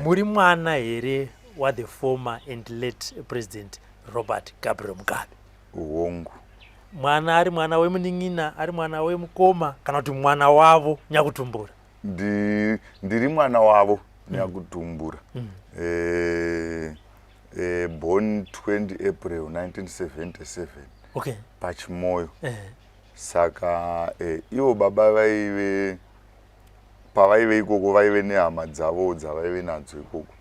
muri mwana here wa the former and late president Robert Gabriel Mugabe? Uongo. Mwana ari mwana wemunin'ina, ari mwana wemukoma, kana kuti mwana wavo Nyakutumbura? Ndiri mwana wavo Nyakutumbura. Born 20 April 1977. Okay. Pachimoyo. Saka ivo baba vaive pavaive ikoko vaive nehama dzavo dzavaive nadzo ikoko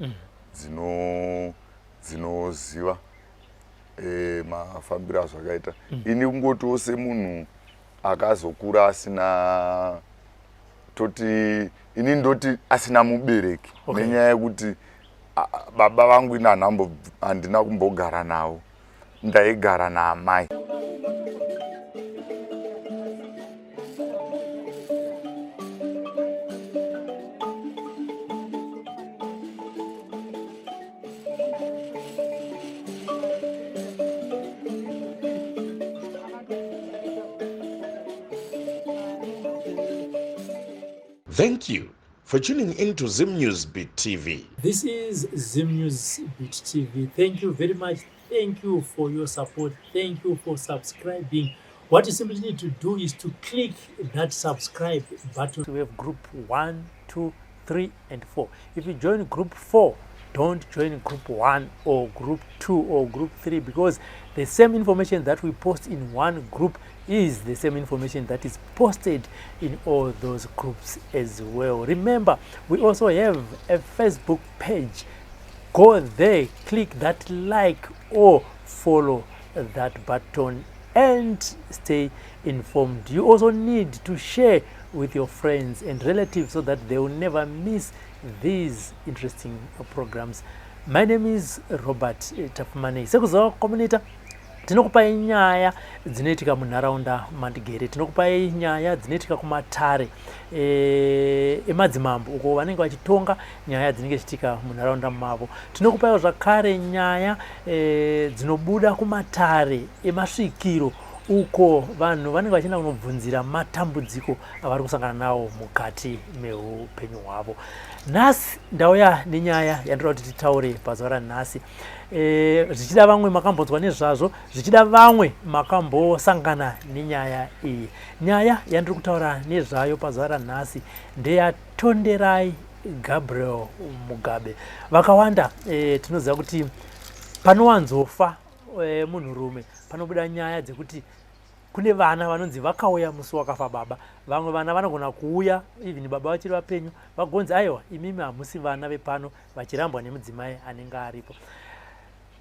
dzinoziva mafambiro azvakaita. Ini kungotiwo semunhu akazokura asina toti ini ndoti asina mubereki. Nenyaya yekuti baba vangu ina handina kumbogara navo, ndaigara naamai. Thank you for tuning into Zim News Beat TV. This is Zim News Beat TV. Thank you very much. Thank you for your support. Thank you for subscribing. What you simply need to do is to click that subscribe button. We have group 1, 2, 3, and 4. If you join group 4, don't join group 1 or group 2 or group 3, because the same information that we post in one group is the same information that is posted in all those groups as well. Remember, we also have a Facebook page. Go there, click that like or follow that button and stay informed. You also need to share with your friends and relatives so that they will never miss these interesting programs. My name is Robert Tafumane. Sekuzo Community. Tinokupai nyaya dzinoitika munharaunda mandigere, tinokupai nyaya dzinoitika kumatare emadzimambo uko vanenge vachitonga nyaya dzinenge chitika munharaunda mavo. Tinokupai zvakare nyaya dzinobuda kumatare emasvikiro uko vanhu vanenge vachienda kunobvunzira matambudziko avari kusangana nawo mukati meupenyu hwavo. Nhasi ndauya nenyaya yandoda kuti titaure pazuva ranhasi. Zvichida vamwe makambonzwa nezvazvo, zvichida vamwe makambosangana nenyaya iyi. Nyaya yandiri kutaura nezvayo pazuva ranhasi ndeyaTonderai Gabriel Mugabe. Vakawanda tinoziva kuti panowanzofa munhurume panobuda nyaya dzekuti kune vana vanonzi vakauya musi wakafa baba. Vamwe vana vanogona kuuya even baba vachiri vapenyu vagonzi aiwa imimi hamusi vana vepano, vachirambwa nemudzimai anenge aripo.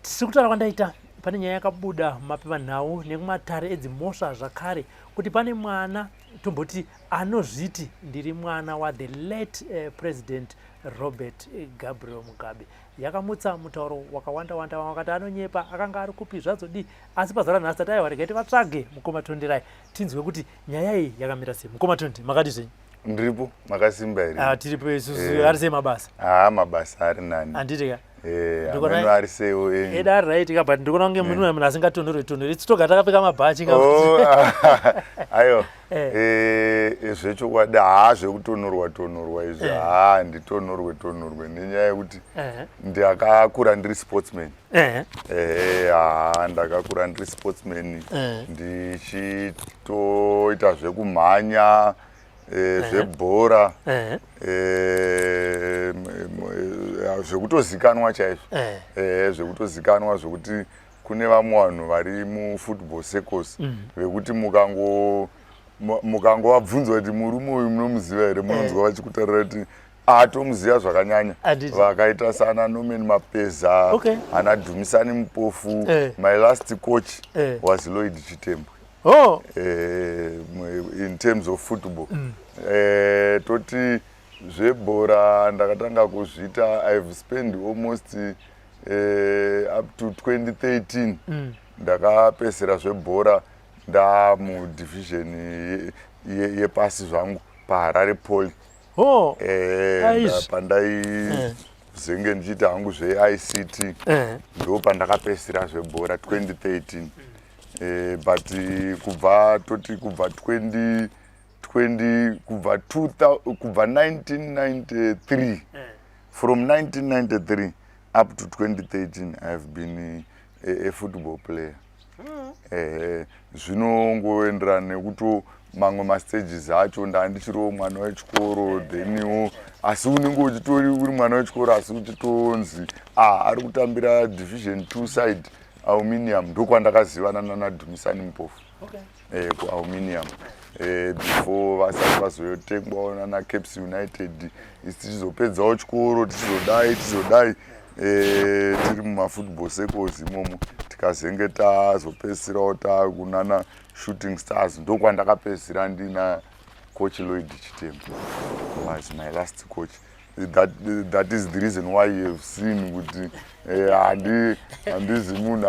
Tiri kutaura kwandaita pane nyaya yakabuda mapepanhau nekumatare edzimhosva zvakare kuti pane mwana tomboti anozviti ndiri mwana wa the late president Robert Gabriel Mugabe. Yakamutsa mutauro wakawanda wanda wakati anonyepa akanga ari kupi zvadzodi, asi pazuva ranhasi tati aiwa regai tivatsvage mukoma Tonderai tinzwe kuti nyaya iyi yakamira sei. Mukoma Tonde, makati zvenyu? Ndiripo, makasimba here? Tiripo isusu. Ari sei mabasa? Mabasa ari nani. Handiti ka? Ameno ari seiwo eda ari right ka, but ndikuona kunge munhu asingatonhorwe titoga takapfeka mabhachi ka. Aiwa. Zvechokwadi zvekutonhorwa izvi handitonhorwe nenyaya yekuti ndakakura ndiri sportsman. Ndakakura ndiri sportsman ndichitoita zvekumhanya, zvebhora, zvekutozikanwa chaizvo. Zvekutozikanwa zvokuti kune vamwe vanhu vari mufootball circles vekuti mukangobvunzwa kuti murume uyu munomuziva here, munonzwa vachikutarira kuti atomuziva zvakanyanya. Vakaita sana Norman Mapeza, ana Dhumisani Mupofu. My last coach was Lloyd Chitembwe. In terms of football. Toti zvebhora ndakatanga kuzviita. I've spent almost up to 2013 ndakapesera zvebhora ndamudivision yepasi zvangu paHarare Poly. Pandai ndichiita hangu zveICT ndo pandakapesera zvebhora 2013. But kubva 1993 From 1993 up to 2013 I have been a football player. Zvinongoenderana nekuti mamwe mastages acho ndandichiriwo mwana wechikoro then asi unenge uchitori uri mwana wechikoro asi uchitonzi ari kutambira division 2 side Aluminium ndokwandakazivana naDumisani Mpofu kuAluminium before vasati vazoyotengwawo naCaps United tichizopedzawo chikoro tichizodai tiri mumafootball circles imomo tikazenge tazopedzisirawo takunana Shooting Stars ndokwandakapedzisira ndina coach Lloyd Chitembo was my last coach. That is the reason why you have seen kuti handizi munhu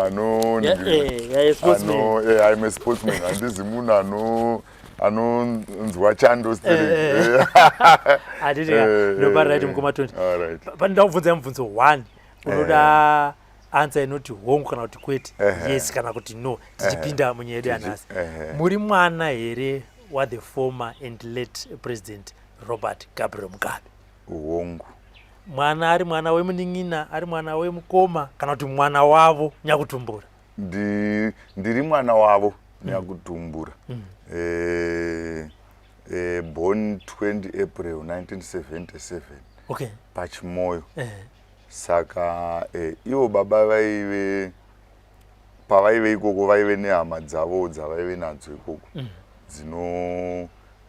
I'm a sportsman handizi munhu anonzwa chando ndopariraiti mukoma 20 pandakubvunza mubvunzo 1 unoda answer inoti hongu kana kuti kwete yes kana kuti no tichipinda munyaya yedu yanhasi muri mwana here waThe former and late president Robert Gabriel Mugabe? Hongu. Mwana ari mwana wemunin'ina, ari mwana wemukoma kana kuti mwana wavo Nyakutumbura? Ndiri mwana wavo Nyakutumbura. Born 20 April 1977. Okay. Pachimoyo. Saka ivo baba vaive pavaive ikoko vaive nehama dzavo dzavaive nadzo ikoko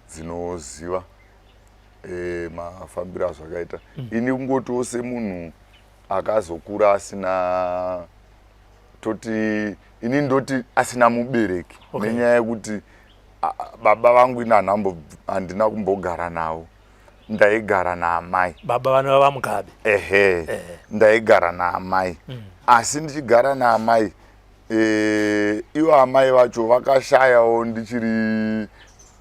dzinoziva mafambiro azvakaita. Ini kungotiwo semunhu akazokura asina toti ini ndoti asina mubereki nenyaya yekuti baba vangu ina handina kumbogara navo. Ndaigara naamai. Baba vana vaMugabe. Ndaigara naamai. Asi ndichigara naamai ivo amai vacho vakashayawo ndichiri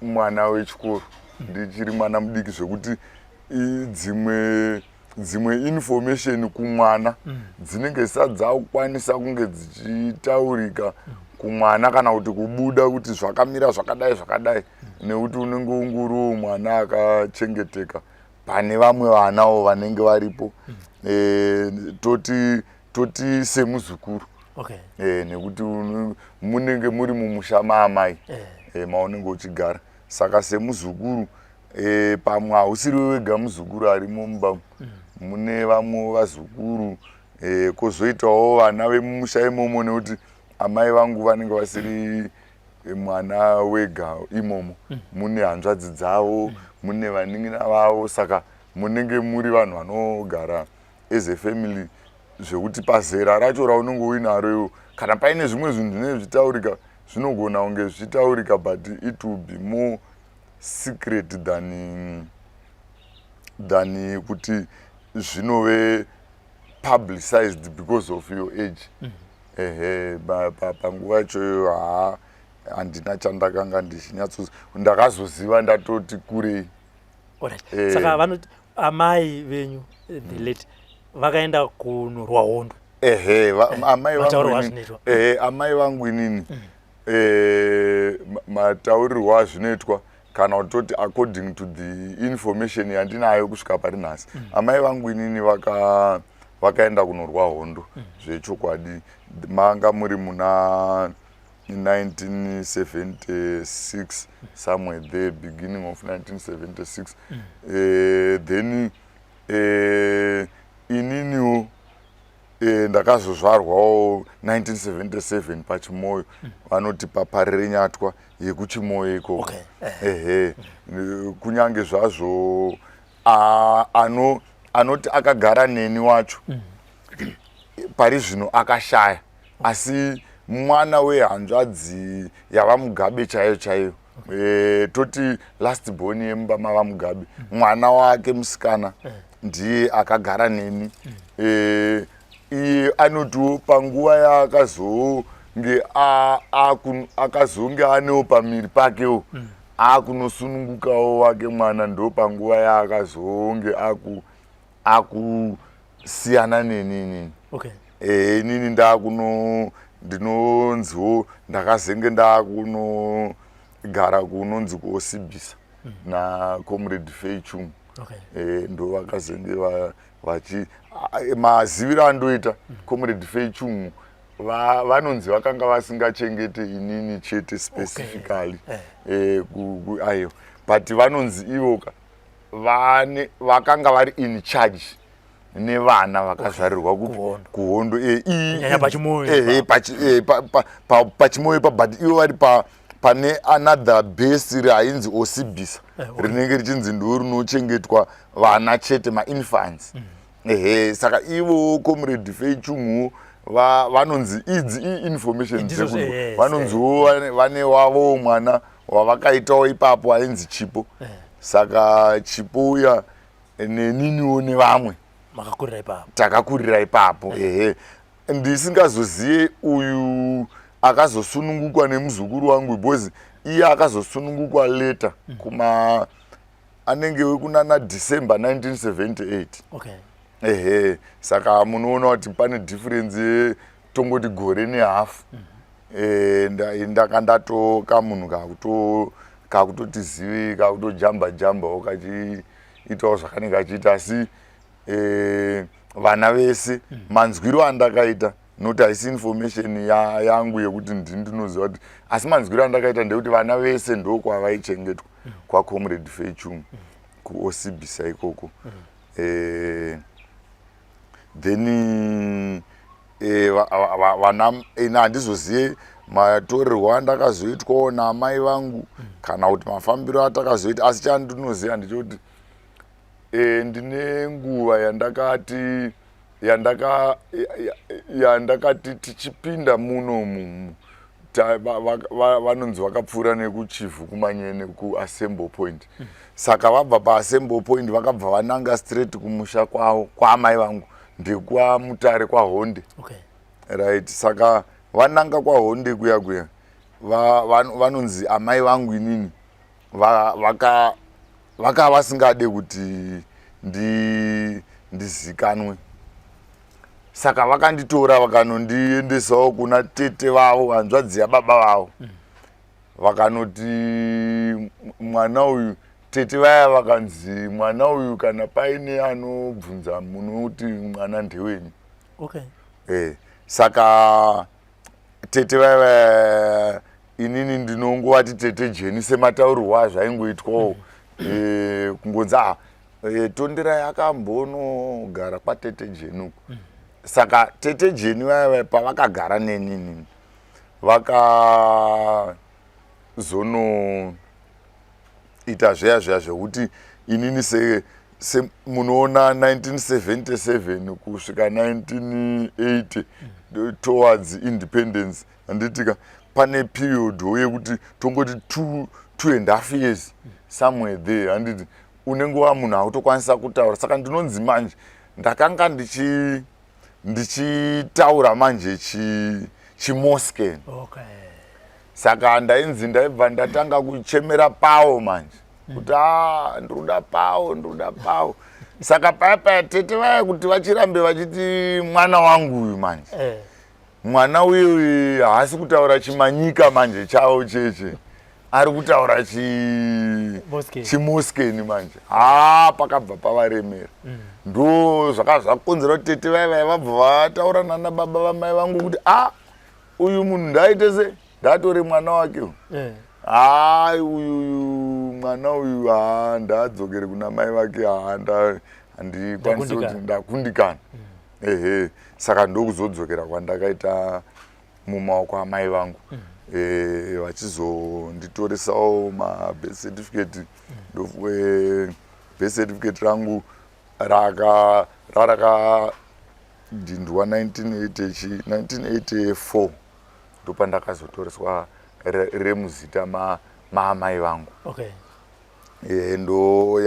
mwana wechikoro. Ndichiri mwana mudiki zvekuti dzimwe information kumwana dzinenge zisati dzakukwanisa kunge dzichitaurika kumwana kana kuti kubuda kuti zvakamira zvakadai nekuti unenge unguriwo mwana akachengeteka pane vamwe vanawo vanenge varipo toti semuzukuru. Nekuti munenge muri mumusha maamai maunenge uchigara. Saka semuzukuru pamwe hausiri wega muzukuru arimo mumba mune vamwe vazukuru kozoitawo vana vemumusha imomo nekuti amai vangu vanenge vasiri mwana wega imomo. Mune hanzvadzi dzavo, mune vanin'ina vavo, saka munenge muri vanhu vanogara as a family zvekuti pazera racho raunenge uinaro kana paine zvimwe zvinhu zvinenge zvichitaurika zvinogona kunge zvichitaurika but it will be more secret than kuti zvinove publicized because of your age. Panguva ichoyo handina chandakanga ndakazoziva ndatoti kurei. Saka vanoti amai venyu the late vakaenda kunorwa hondo. Amai vangu inini mataurirwo azvinoitwa kana kutoti according to the information yandinayo kusvika pari nhasi. Amai vangu inini vakaenda kunorwa hondo zvechokwadi. Manga muri muna 1976 somewhere there, beginning of 1976. Then ininiwo ndakazozvarwawo 1977 pachimoyo vanoti paparire nyatwa yekuchimoyo ikoko. Kunyange zvazvo anoti akagara neni wacho pari zvino akashaya, asi mwana wehanzvadzi yavaMugabe chaiyo toti last born yemba mavaMugabe, mwana wake musikana ndiye akagara neni. Iye anotiwo panguva akazonge anewo pamiri pakewo akunosunungukawo wake mwana, ndo panguva yaakazonge akusiyana neni. Inini ndinonziwo ndakazenge ndakunogara kunonzi kuOsibisa naComrade Fay Chung. Ndo vakazenge maziviro andoita Comrade Faye Chungu vanonzi vakanga vasingachengete inini chete specifically ayo but vanonzi ivoka vakanga vari in charge nevana vakazvarirwa kuhondo pachimoyo but ivo vari pane another base rainzi Osibisa rinenge richinzi ndo rinochengetwa vana chete mainfants saka ivo Comrade Faye Chungu vanonzi idzi information vanonziwo vane wavo mwana wavakaitawo ipapo ainzi Chipo saka Chipo uya neniniwo nevamwe takakurira ipapo ndisingazoziye uyu akazosunungukwa nemuzukuru wangu because iye akazosunungukwa later anenge wekunana December 1978 saka munoona kuti pane difference yetongoti gore nehafu ndaka ndatoka munhu kakutoti zivi kakutojamba kachiitawo zvakanenge achiita asi vana vese manzwiro andakaita nokuti haisi information yangu yekuti ndinoziva kuti asi manzwiro andakaita ndekuti vana vese ndokwavaichengetwa kwaComrade Faye Chungu kuOsibisa ikoko then handizozive matorerwo andakazoitwawo namai vangu kana kuti mafambiro atakazoita asi chandinoziva ndechekuti ndine nguva yandakati tichipinda muno vanonzi vakapfuura nekuchifu kumanyene kuAssembly Point saka vabva paAssembly Point vakabva vananga straight kumusha kwavo kwaamai vangu ndekwaMutare kwaHonde right saka vananga kwaHonde kuya vanonzi amai vangu inini vaka vasingade kuti ndizikanwe saka vakanditora vakanondiendesawo kuna tete vavo hanzvadzi yababa vavo vakanoti mwana uyu tete vaya vakanzi mwana uyu kana paine anobvunza munoti mwana ndewenyu saka tete vaya inini ndinongovati tete Jeni semataurirwo azvaingoitwawo kungonzi Tondera yakambonogara kwatete Jeni uko saka tete Jeni vaya pavakagara nenini vakazonoita zveya zvekuti inini munoona 1977 kusvika 1980 towards independence handitika pane period yekuti tongoti 2.5 years somewhere there handiti unenge wa munhu hautokwanisa kutaura saka ndinonzi manje ndakanga ndichitaura manje chiMoscan saka ndaibva ndatanga kuchemera pawo manje kuti ndoda pawo saka paya tete vaya kuti vachirambe vachiti mwana wangu uyu manje mwana uyu haasi kutaura chimanyika manje chavo cheche ari kutaura chiMoscan manje pakabva pavaremera ndo zvakakonzera kuti tete vaya vabva vataura nana baba vamai vangu kuti uyu munhu ndaite se ndatore mwana wake uyu mwana uyu ndadzokere kuna mai vake handikwanisi kuti ndakundikana saka ndokuzodzokera kwandakaita mumaoko amai vangu vachizonditoresawo mabirth certificate birth certificate rangu rarakadhindwa 1984 ndopandakazotoreswa remuzita maamai vangu ndo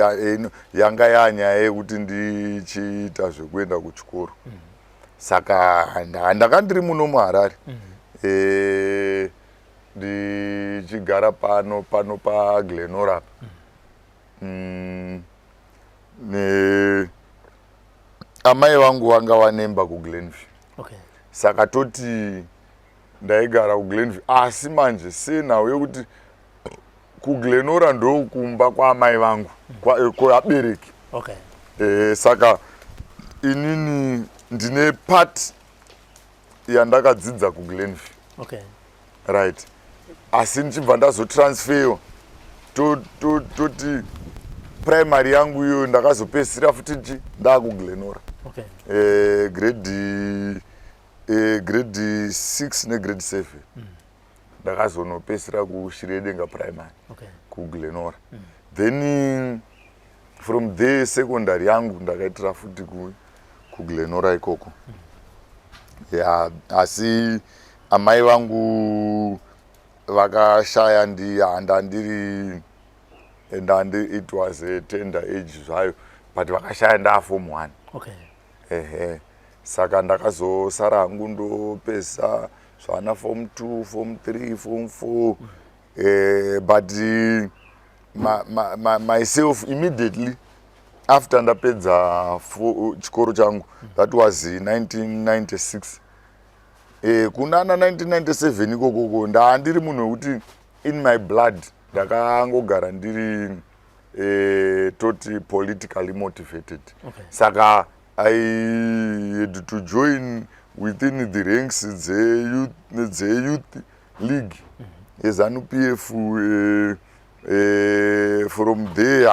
yanga yanyaya yekuti ndichiita zvekuenda kuchikoro saka ndakandiri muno muHarare ndichigara pano paGlenorap amai vangu vanga vanemba kuGlenview saka toti ndaigara kuGlenview asi manje senhau yekuti kuGlenora ndokumba kwaamai vangu kwabereki saka inini ndine part yandakadzidza kuGlenview. Okay. Right. Asi ndichibva ndazotransferiwa toti primary yangu iyo ndakazopedzisira futi ndakuGlenora. Okay. Grade 6 negrade 7. Ndakazonopedzisira kuShiredenga primary. Okay. kuGlenora. Then from there secondary yangu ndakaitira futi kuGlenora ikoko. Yeah, asi amai vangu vakashaya ndandiri and it was a tender age zvayo, but vakashaya nda form 1. Okay. Saka ndakazosara hangu ndopesa zvana form 2, form 3, form 4. But myself immediately after ndapedza chikoro changu, that was 1996. Kunana 1997 ikoko ndandiri munhu wekuti in my blood ndakangogara ndiri totally politically motivated. Okay. Saka I had to join within the ranks the youth league ZANU-PF. From there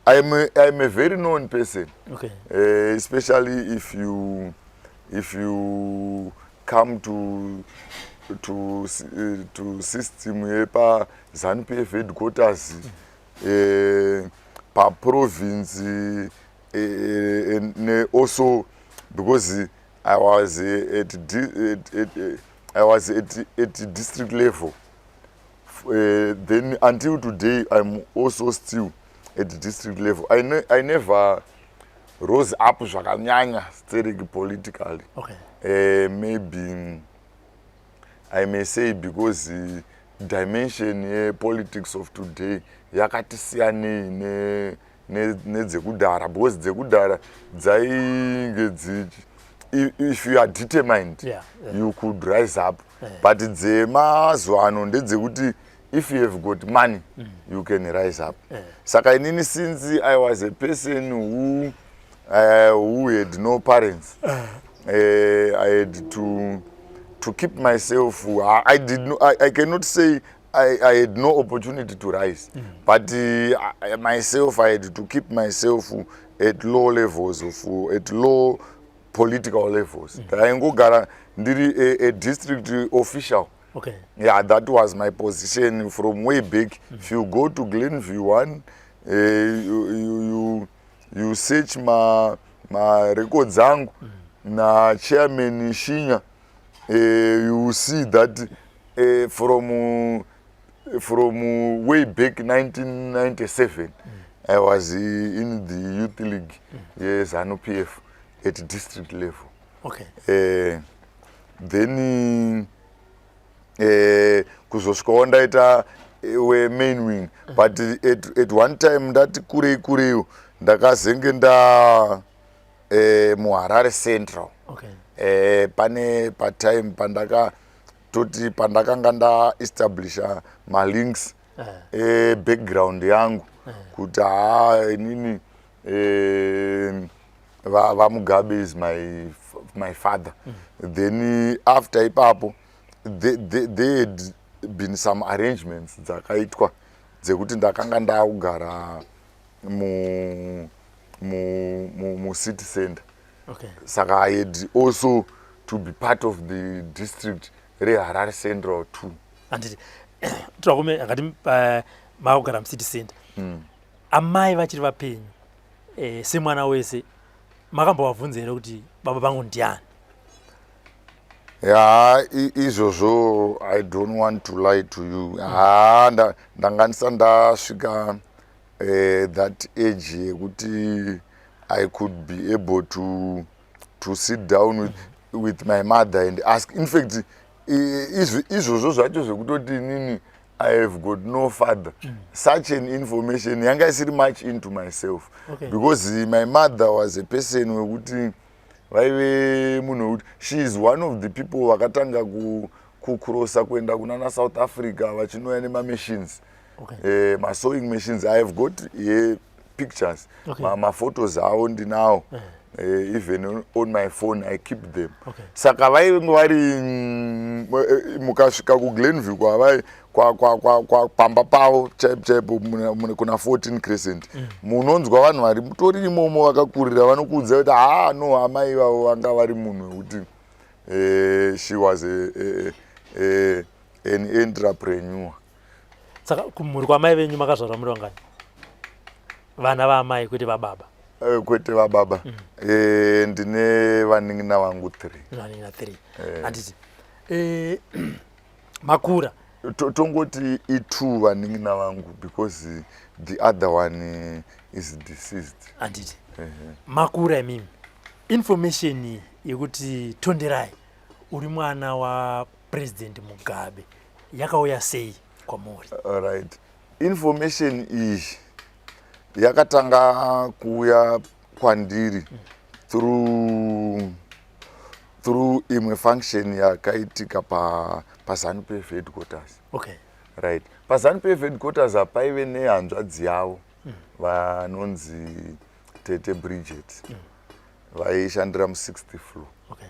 I'm a very known person. Okay. Especially if you come to system yepa ZANU-PF headquarters, per province, also because I was at district level. Then until today I'm also still at the district level. I never rose up zvakanyanya politically. Okay. Maybe I may say because the dimension politics of today yakati siyane nedzekudhara, because dzekudhara dzainge if you are determined, you could rise up. But dzemazuano ndedzekuti if you have got money, you can rise up. Saka inini, since I was a person who had no parents, I had to keep myself. I cannot say I had no opportunity to rise, but myself, I had to keep myself at low levels at low political levels. Ndaingogara ndiri a district official. Okay. Yeah, that was my position from way back. If you go to Glenview 1, you search my records zangu na chairman Shinya, you will see that from way back 1997, I was in the youth league, yes, ZANU-PF at district level. Okay. Then kuzosvikawo ndaita main wing, but at one time ndati kurei ndakazenge nda muHarare Central. Okay. Pane patime pandakanga nda establisha malinks background yangu kuti inini vaMugabe is my father. Then after ipapo there had been some arrangements dzakaitwa dzekuti ndakanga ndakugara mu city center. Okay. Saka I had also to be part of the district reHarare Central too. Anditi twakume akati makugara mu city center. Amai vachiri vapenyu semwana wese makambovabvunza here kuti baba vangu ndiani? Yeah, izvozvo I don't want to lie to you. Ndanga ndasvika that age yekuti I could be able to sit down with my mother and ask. In fact, izvozvo zvacho zvekutoti nini I have got no father. Such an information yanga isiri much into myself. Okay. Because my mother was a person wekuti vaive munhu wekuti she is one of the people vakatanga kucrossa kuenda kunana South Africa vachinouya nemamachines. Okay. Sewing machines. I have got pictures. Okay. Maphotos avo ndinawo. even on my phone I keep them. Okay. Saka vainge vari mukasvika kuGlenview kwa pamba pavo chaipo kuna 14 Crescent munonzwa vanhu vari mutori imomo vakakurira vanokuudza kuti no amai vavo vanga vari munhu wekuti she was an entrepreneur. Saka kumhuri kwamai venyu makazvarwa muri vangani? Vana vaamai kwete vababa? Kwete vababa. Ndine vanin'ina vangu 3. Vanin'ina 3. Handiti makura tongoti i2 vanin'ina vangu because the other one is deceased. Handiti makura mimi information yekuti Tonderai uri mwana wa President Mugabe yakauya sei kwamuri? Alright, information iyi yakatanga kuuya kwandiri through imwe function yakaitika paZANU-PF headquarters. Okay. Right. PaZANU-PF headquarters paive nehanzvadzi yavo vanonzi Tete Bridget vaishandira mu6th floor. Okay.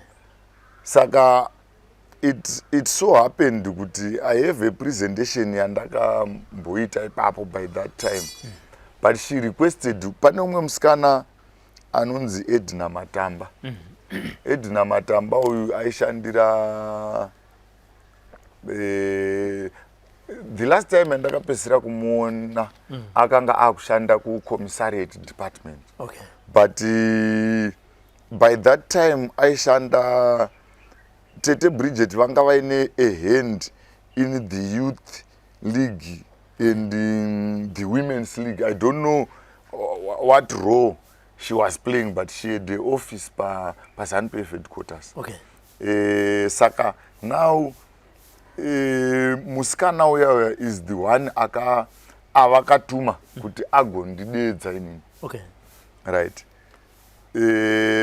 Saka it so happened kuti I have a presentation yandakamboita ipapo by that time. But she requested, pane umwe musikana anonzi Edna Matamba. Edna Matamba uyu aishandira the last time ndakapesera kumuona akanga akushanda kucommissariat department. Okay. But by that time aishanda Tete Bridget vanga vaine a hand in the youth league and in the women's league. I don't know what role she was playing, but she had the office pa ZANU-PF headquarters. Okay. Saka now musikana uya is the one avakatuma kuti agondidedza inini. Okay. Right.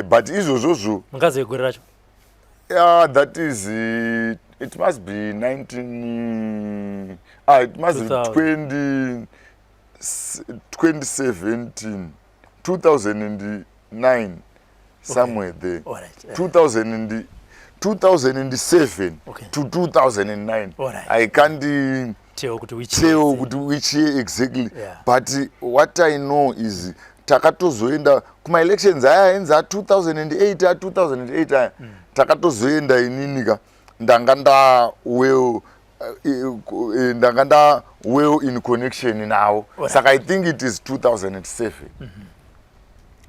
But izvozvozvo mukazegore racho? Yeah, that is it must be 2017 2009 somewhere there. All right. 2007 okay. to 2009. All right. I can't tell which year exactly. Yeah. But what I know is takatozoenda kuma elections aya enza 2008 takatozoenda ininika ndanga well in connection now. Saka I think it is 2007.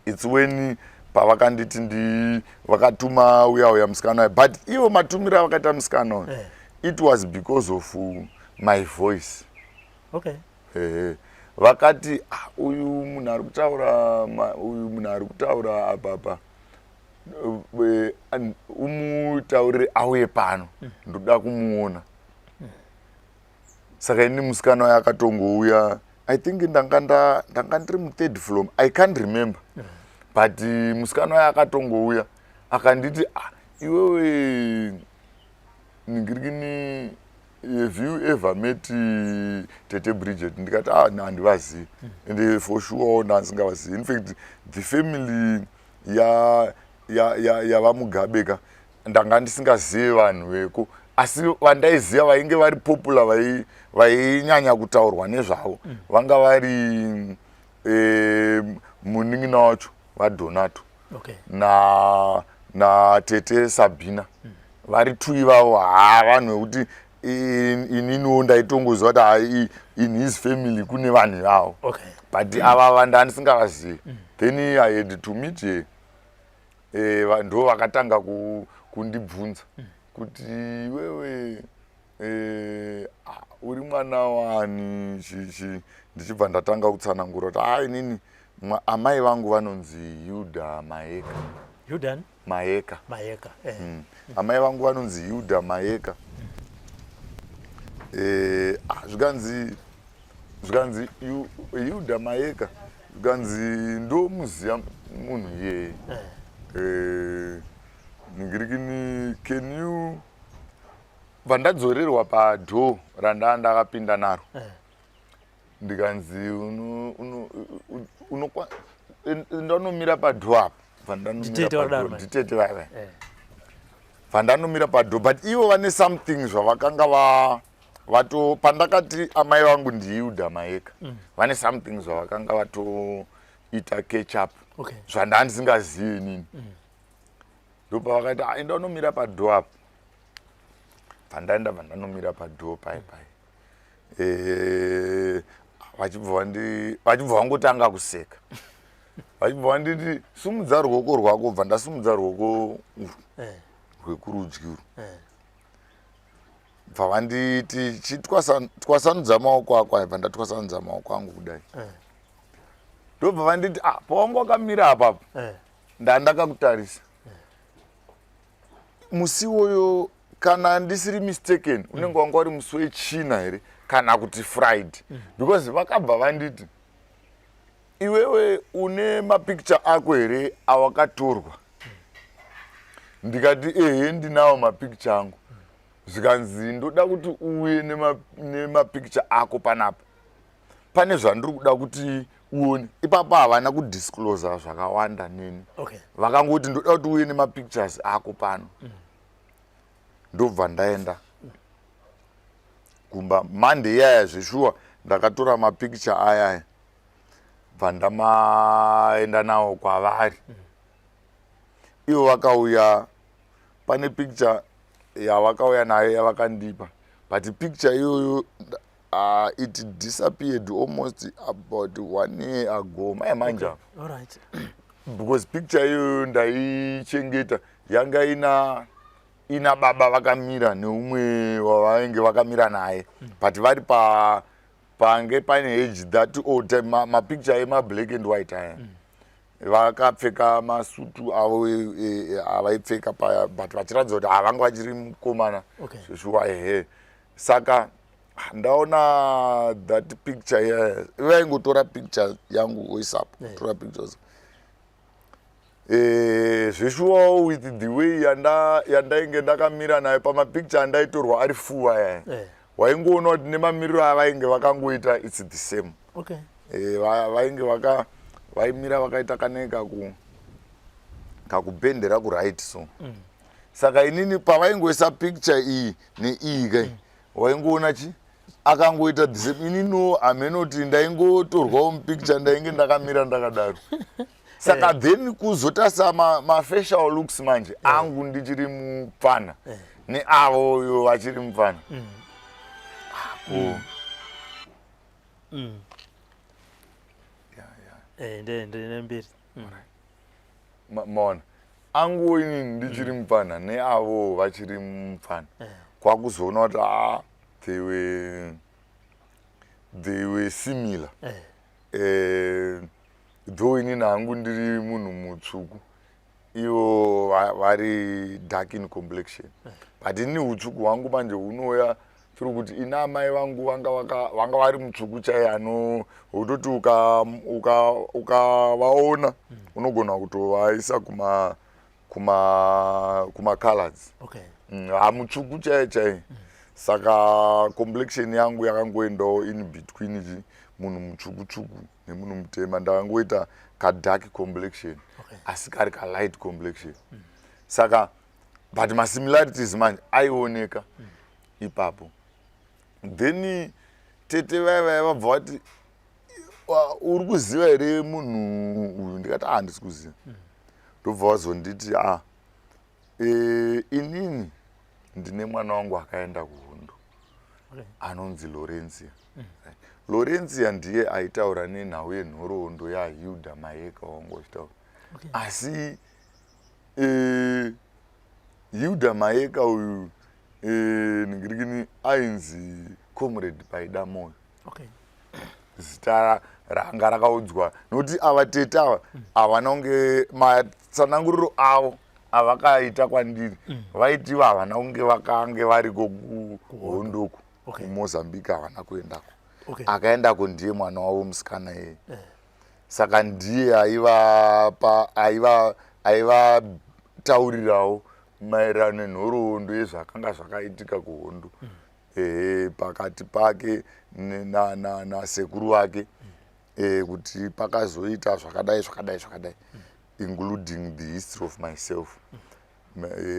It's when pavakanditi ndi vakatuma uya musikana, but ivo matumira vakaita musikana it was because of my voice. Okay. Vakati uyu munhu ari kutaura apa umutaurire auye pano ndoda kumuona. Saka ini musikana wayo akatongouya, I think ndanga ndiri mu3rd floor, I can't remember. But musikana wayo akatongouya akanditi iwewe ningirikini, have you ever met Tete Bridget? Ndikati handivazivi, and for sure ndandisingavazivi. In fact the family yavaMugabeka ndanga ndisingazivi vanhu veko, asi vandaiziva vainge vari popular, vainyanya kutaurwa nezvavo vanga vari munin'ina wacho vaDonato. Okay. na Tete Sabina vari 2 ivavo vanhu vekuti ininiwo ndaitongoziva kuti in his family kune vanhu vavo. Okay. But ava ndandisingavazivi. Then I had to meet ndo vakatanga kundibvunza kuti wewe uri mwana wani, ndichibva ndatanga kutsanangura kuti inini amai vangu vanonzi Yuda Maeka. Yudan Maeka. Amai vangu vanonzi Yuda Maeka. Zvikanzi Yuda Maeka, zvikanzi ndomuziya munhu iyeye. Ningirikini, can you vandadzorerwa padhoo randakapinda naro ndikanzi ndanomira padhoo apa nditete vaive vandanomira padho but ivo vane something zvavakanga vato pandakati amai vangu ndiYuda Maeka vane something zvavakanga vatoita catch up zvandandisingazivi nini ndopa vakati enda unomira padho apa vandaenda vandanomira padho pai vachibva vangotanga kuseka vachibva vanditi sumudza ruoko rwako bva ndasumudza ruoko rwekurudyi bva vanditi twasanudza maoko ako aibva ndatwasanudza maoko angu kudai ndobva vanditi pawanga wakamira apapo ndandakakutarisa musi woyo kana ndisiri mistaken unenge wanga uri musi wechina here kana kuti Friday because vakabva vanditi iwewe une mapicture ako here awakatorwa ndikati ehe ndinawo mapicture angu zvikanzi ndoda kuti uye nemapicture ako panapa pane zvandiri kuda kuti uone ipapo havana kudisclose zvakawanda nini vakangoti ndoda kuti uye nemapictures ako pano ndobva ndaenda kumba Monday yaya zveshuwa ndakatora mapicture ayaya bva ndamaenda nawo kwavari ivo vakauya pane picture yavakauya nayo yavakandipa but picture iyoyo it disappeared almost about 1 year ago maimanja because picture iyoyo ndaichengeta yanga ina baba vakamira neumwe wavainge vakamira naye but vari pange pane age that old time mapicture ema-black and white aya vakapfeka masutu avo avaipfeka paya but vachiratidza kuti havanga vachiri mukomana zveshuwa saka ndaona that picture iya vaingotora picture yangu oisapo tora pictures zveshuwa with the way yandainge ndakamira nayo pamapicture andaitorwa ari fuwa yaya waingoona kuti nemamiriro avainge vakangoita it's the same vainge vaimira vakaita kanei kakubhendera kuright so saka inini pavaingoisa picture iyi neiyi kai waingoona akangoita the same inino hamenoti ndaingotorwawo mupicture ndainge ndakamira ndakadaro saka then kuzotasa mafacial looks manje angu ndichiri mupfana neavoyo vachiri mupfana maona angu inini ndichiri mupfana neavo vachiri mupfana kwakuzoona kuti they were similar though inini hangu ndiri munhu mutsvuku ivo vari dark in complexion but ini utsvuku hwangu manje hunoya tiri kuti ina amai vangu vanga vari mutsvuku chaiano hutoti ukavaona unogona kutovaisa kuma colors hamutsvuku chai saka complexion yangu yakangoendawo in between munhu mutsvuku nemunhu mutema ndakangoita kadark complexion asi kari kalight complexion saka but masimilarities manje aioneka ipapo then tete vaivaya vabva vati uri kuziva here munhu uyu ndikati handisi kuziva ndobva vazonditi inini ndine mwana wangu akaenda kuhondo anonzi Lorenzia Lorenzia ndiye aitaura nenhau yenhoroondo yaYuda Maeka wangu achitaura asi Yuda Maeka uyu ningirikini ainzi Comrade Paida Moyo zita ranga rakaudzwa nokuti ava tete ava havana kunge matsananguriro avo avakaita kwandiri vaiti havana kunge vakange variko kuhondoko kuMozambique havana kuendako akaendako ndiye mwana wavo musikana yeye saka ndiye aivataurirawo maererano nenhoroondo yezvakanga zvakaitika kuhondo pakati pake nasekuru wake kuti pakazoita zvakadai including the history of myself.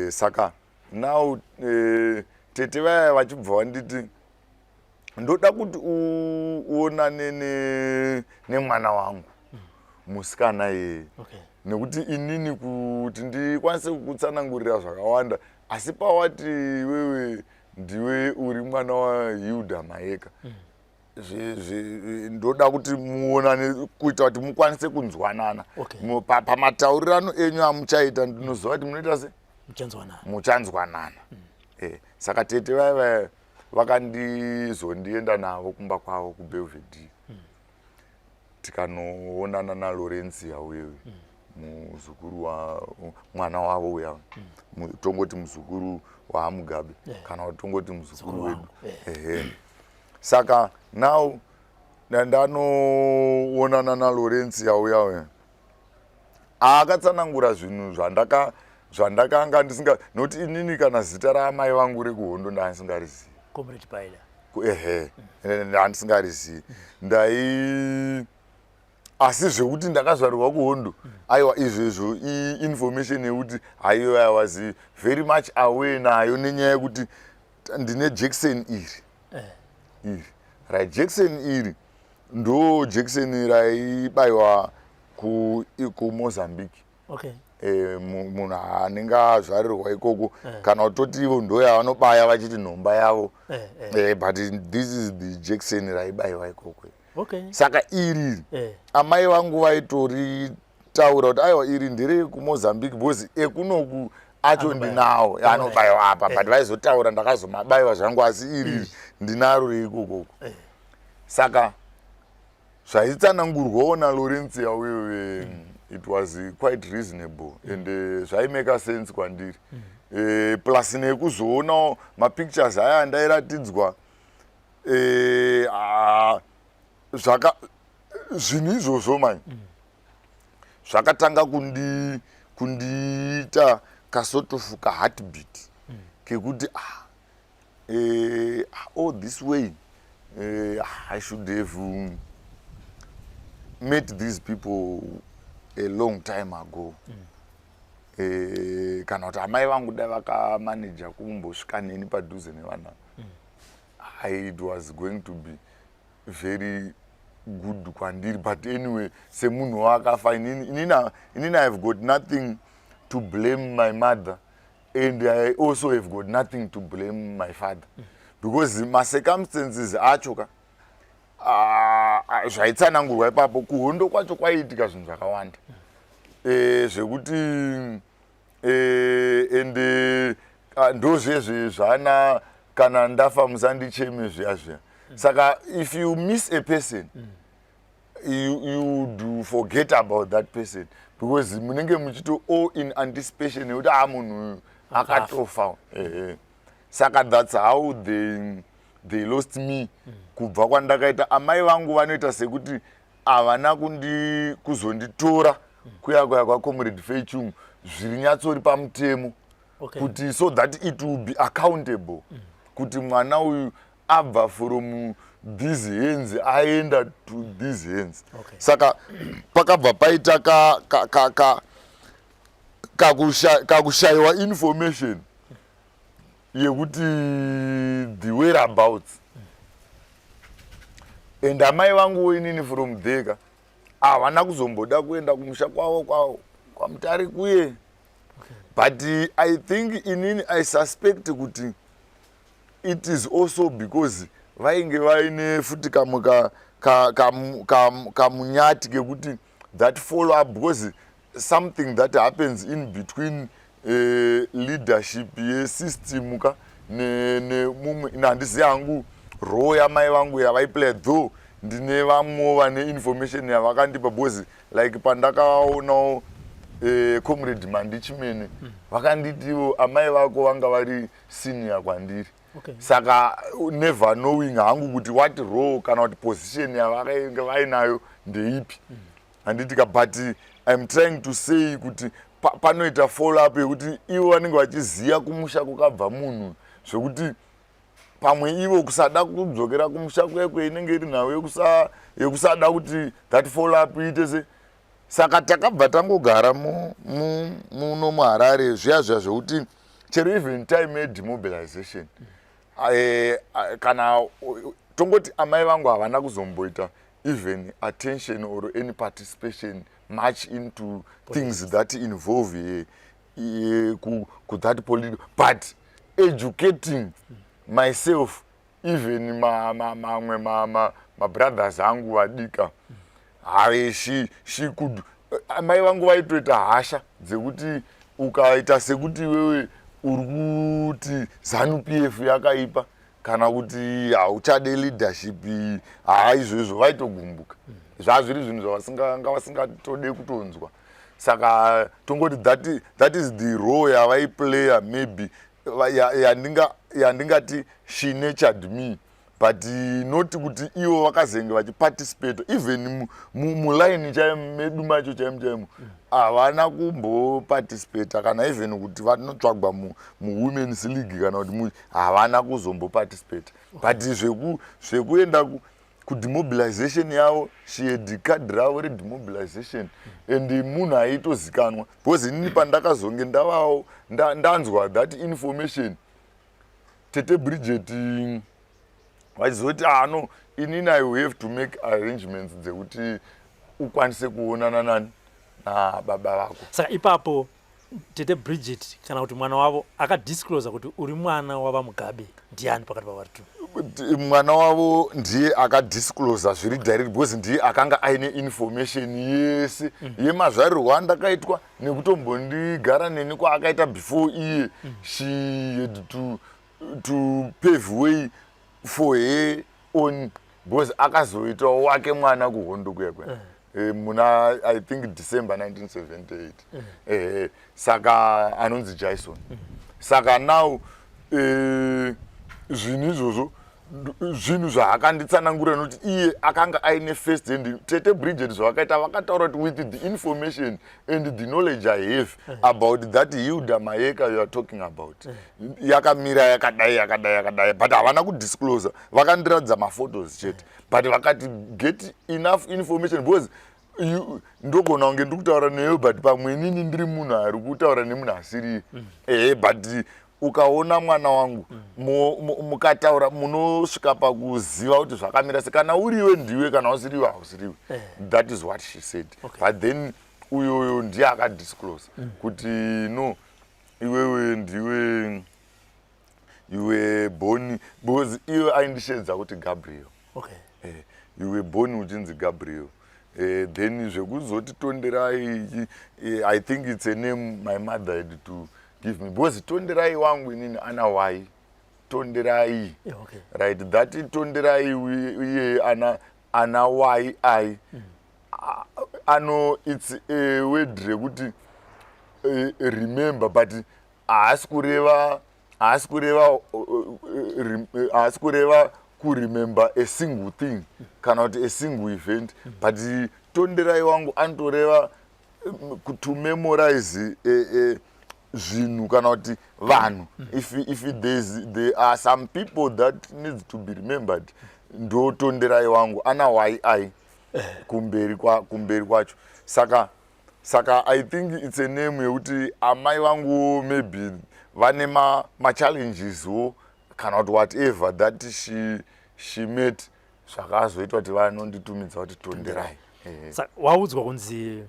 Saka now tete vaya vachibva vanditi ndoda kuti uonane nemwana wangu musikana yeye nekuti inini kuti ndikwanise kukutsanangurira zvakawanda asi pawati wewe ndiwe uri mwana waHilda Maeka ndoda kuti muonane kuita kuti mukwanise kunzwanana pamataurirano enyu amuchaita ndinoziva kuti munoita se muchanzwanana. Saka tete vaya vakandizondienda navo kumba kwavo kuBelvedere tikanoonana naLaurencia wewe muzukuru wa mwana wavo uya tongoti muzukuru waMugabe kana tongoti muzukuru wedu. Saka now ndanoonana naLaurencia uya akatsanangura zvinhu zvandakanga ndisinga noti inini kana zita ramai vangu rekuhondo ndandisingarizivi ndandisingarizivi asi zvekuti ndakazvarirwa kuhondo aiwa izvezvo information yekuti aiwa I was very much aware nayo nenyaya yekuti ndine Jackson iri right. Jackson iri ndo Jackson raibayiwa kuMozambique. Munhu anenge azvarirwa ikoko kana kutoti ivo ndo yavanobaya vachiti nhomba yavo but this is the Jackson raibayiwa ikoko. Saka iri amai vangu vaitoritaura kuti aiwa iri ndere kuMozambique because ekunoku acho ndinawo anobayiwa apa but vaizotaura ndakazomabayiwa zvangu asi iri ndinaro reikokoko. Saka zvaitsanangurwawo naLaurencia wewe it was quite reasonable and zvaimeka sense kwandiri. Plus nekuzoonawo mapictures aya andairatidzwa zvinhu izvozvo mani zvakatanga kundiita kasotofu kaheartbeat kekuti this way I should have met these people a long time ago. Kana kuti amai vangu dai vakamanager kumbosvika neni padhuze nevana it was going to be very good kwandiri but anyway semunhu wakafa inini I have got nothing to blame my mother and I also have got nothing to blame my father because my circumstances acho zvaitsanangurwa ipapo kuhondo kwacho kwaiitika zvinhu zvakawanda zvekuti ende ndozvezve zvana kana ndafa musandicheme zviya. Saka if you miss a person you do forget about that person because munenge muchito all in anticipation yekuti munhu akatofa. Saka that's how they lost me. Kubva kwandakaita amai vangu vanoita sekuti havana kuzonditora kuya kwaComrade Fechung zviri nyatsori pamutemo kuti so that it will be accountable kuti mwana uyu abva from these hands aenda to these hands. Saka pakabva paita kakushayiwa information yekuti the whereabouts and amai vangu inini from there havana kuzomboda kuenda kumusha kwavo kwamutari kuye but I think inini I suspect kuti it is also because vainge vaine futi kamunyati kekuti that follow up because something that happens in between leadership yesystem nemumwe handisi yangu role yamai vangu yavaiplay though ndine vamwe vane information yavakandipa because like pandakaonawo Comrade Mandichimene vakanditiwo amai vako vanga vari senior kwandiri. Saka never knowing hangu kuti what role kana kuti position yavakainge vainayo ndeipi handitika but I'm trying to say kuti panoita follow up yekuti ivo vanenge vachiziva kumusha kukabva munhu zvekuti pamwe ivo kusada kudzokera kumusha kwekwe inenge iri nhau yekusada kuti that follow up iite se saka takabva tangogara muno muHarare zviya zvekuti chero even time yedemobilization kana tongoti amai vangu havana kuzomboita even attention or any participation much into things that involve that political, but educating myself, even my brothers angu vadika, she could amai vangu vaitoita hasha dzekuti ukaita sekuti wewe urikuti ZANU-PF yakaipa kana kuti hauchade leadership izvozvo vaitogumbuka zvazviri zvinhu zvavasanga vasingatode kutonzwa. Saka tongoti that is the role yavaiplaya maybe yandingati she nurtured me, but not kuti ivo vakazenge vachiparticipate even mulaini medu macho chaimo havana kumboparticipate kana even kuti vanotsvagwa muwomen's league kana kuti havana kuzomboparticipate, but zvekuenda kudemobilization yavo she had card ravo redemobilization and munhu aitozikanwa because inini pandakazonge ndavawo ndanzwa that information Tete Bridget vachizoti no inini I have to make arrangements dzekuti ukwanise kuonana nani nababa vako. Saka ipapo Tete Bridget kana kuti mwana wavo akadisclose kuti uri mwana wavaMugabe ndiani pakati pavari? Mwana wavo ndiye akadisclose zviri direct because ndiye akanga aine information yese yemazvarirwo andakaitwa nekutombondigara neni kwaakaita before iye. She had to pave way for her own because akazoitawo wake mwana kuHondo kuya muna I think December 1978 saka anonzi Jason. Saka now zvinhu izvozvo zvinhu zvaakanditsanangura nokuti iye akanga aine first hand. Tete Bridget zvavakaita vakataura kuti with the information and the knowledge I have about that Hilda Mayeka you are talking about yakamira yakadai but havana kudisclose, vakandiradza maphotos chete but vakati get enough information because ndogona kunge ndiri kutaura newe but pamwe inini ndiri munhu ari kutaura nemunhu asiri but ukaona mwana wangu mukataura munosvika pakuziva kuti zvakamira sei, kana uriwe ndiwe kana usiriwe hausiriwe. That is what she said. But then uyoyo ndiye akadisclose kuti no iwewe ndiwe born because iwe aindishedza kuti Gabriel. You were born uchinzi Gabriel. Then zvekuzoti tonderai, I think it's a name my mother had to give me because tonderai wangu inini ana wai tonderai right, that tonderai uye ana wai I ano it's a word rekuti remember but haasi kureva kuremember a single thing kana kuti a single event but tonderai wangu anotoreva to memorize zvinhu kana kuti vanhu. If there are some people that needs to be remembered ndo tonderai wangu ana wai kumberi kwacho. Saka I think it's a name yekuti amai vangu maybe vane challenges wo kana kuti whatever that she met zvakazoitwa kuti vanonditumidza kuti tonderai. Waudzwa kunzi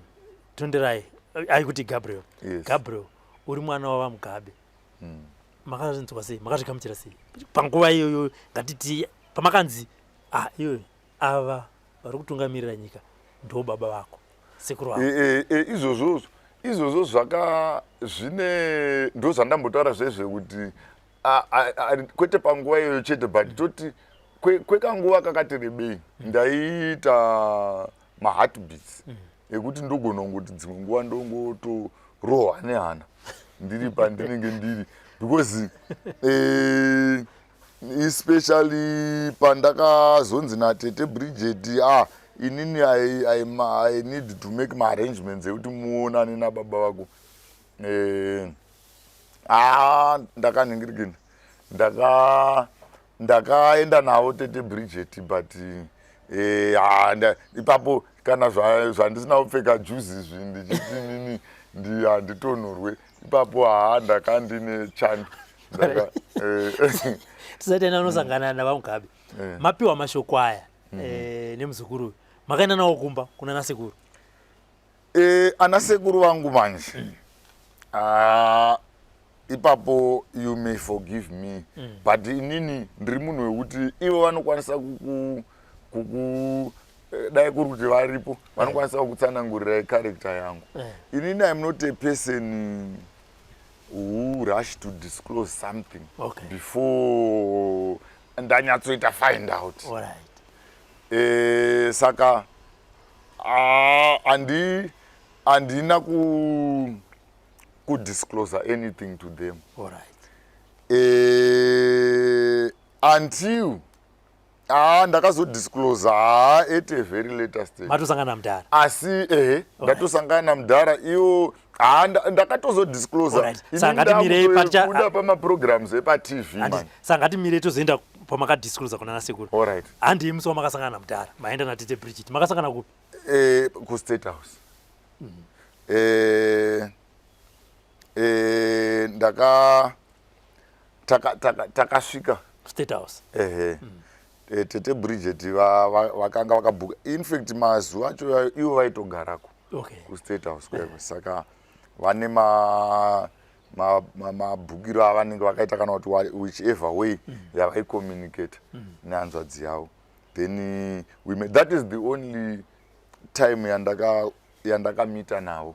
tonderai aikuti Gabriel. Gabriel uri mwana wavaMugabe. Makazvinzwa sei? Makazvikamuchira sei? Panguva iyoyo ngatiti pamakanzi iwe ava vari kutungamirira nyika ndo baba vako sekuru wako. Izvozvo zvine ndo zvandambotaura zvezvekuti kwete panguva iyoyo chete but toti kwekanguva kakati rebei ndaiita maheartbeats ekuti ndogona kuti dzimwe nguva ndongotorohwa nehana ndiri pandinenge ndiri because especially pandakazonzi naTete Bridget inini I need to make my arrangements ekuti muonane nababa vako. Ndakaningirikeni ndakaenda navo Tete Bridget but ipapo kana zvandisina kupfeka juzi izvi ndichiti nini handitonhorwe ipapo ndakandine chando tisati ena unosangana navamugabe mapiwa mashoko aya nemuzukuru makaenda nawo kumba kuna nasekuru ana sekuru vangu manje ipapo you may forgive me but inini ndiri munhu wekuti ivo vanokwanisa dai kuri kuti varipo vanokwanisa kukutsanangurira character yangu inini I'm not a person who rush to disclose something before ndanyatsoita find out. Saka andina disclose anything to them. Until ndakazodisclose at a very later stage. Matosangana mudhara. Asi ndatosangana mudhara iyo ndakatozodisclose kuda pamaprograms epaTV. Sangatimire tozoenda pamakadisclose kuna nasekuru. Alright. Handi musi wamakasangana mudhara maenda natete Bridget makasangana kupi? Ku State House. Takasvika State House. Tete Bridget vakanga vakabuka. In fact mazuva acho ivo vaitogarako ku State House kweko. Saka vane mabhukiro avanenge vakaita kana kuti whichever way yavaicommunicate nehanzvadzi yavo. Then that is the only time yandakamita navo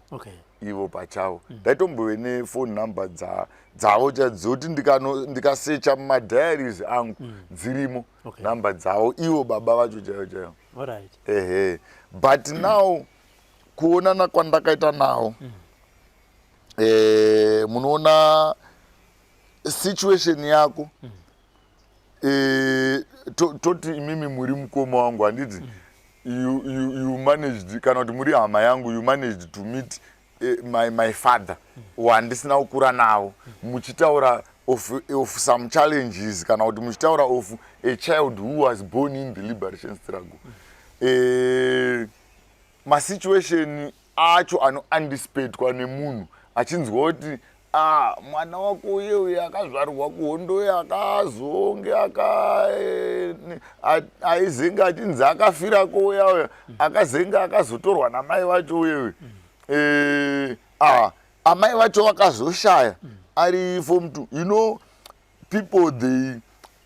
ivo pachavo. Ndaitombowe nefone number dzavo dzoti ndikasecha mumadiaries angu dzirimo number dzavo ivo baba vacho chaivo. But now kuonana kwandakaita navo munoona situation yako toti imimi muri mukoma wangu handiti you managed kana kuti muri hama yangu you managed to meet my father wandisina kukura navo muchitaura of some challenges kana kuti muchitaura of a child who was born in the liberation struggle. Masituation acho anoanticipatwa nemunhu achinzwa kuti mwana wako uye akazvarwa kuhondo yakazonge aizenge achinzi akafira kouya akazenge akazotorwa namai vacho uye amai vacho vakazoshaya ari form 2. You know, people they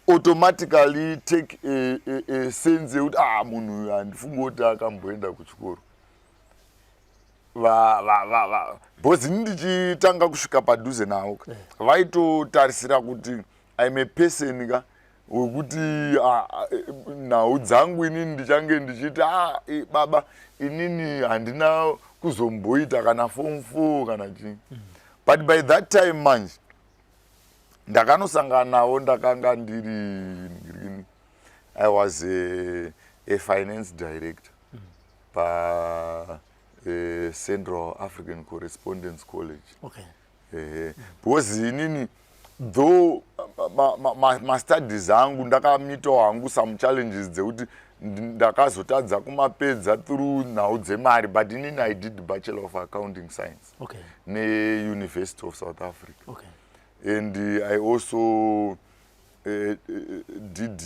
automatically take a sense yekuti munhu uyu handifungi kuti akamboenda kuchikoro. Bhozi ndichitanga kusvika padhuze navo vaitotarisira kuti I'm a person wekuti nhau dzangu inini ndichange ndichiti baba inini handina kuzomboita kana form 4 kana chii. But by that time manje ndakanosangana navo ndakanga ndiri I was a finance director pa Central African Correspondence College. Because inini though my studies angu ndakamitawo hangu some challenges dzekuti ndakazotadza kumapedza through nhau dzemari, but inini I did Bachelor of Accounting Science ne-University of South Africa. And I also did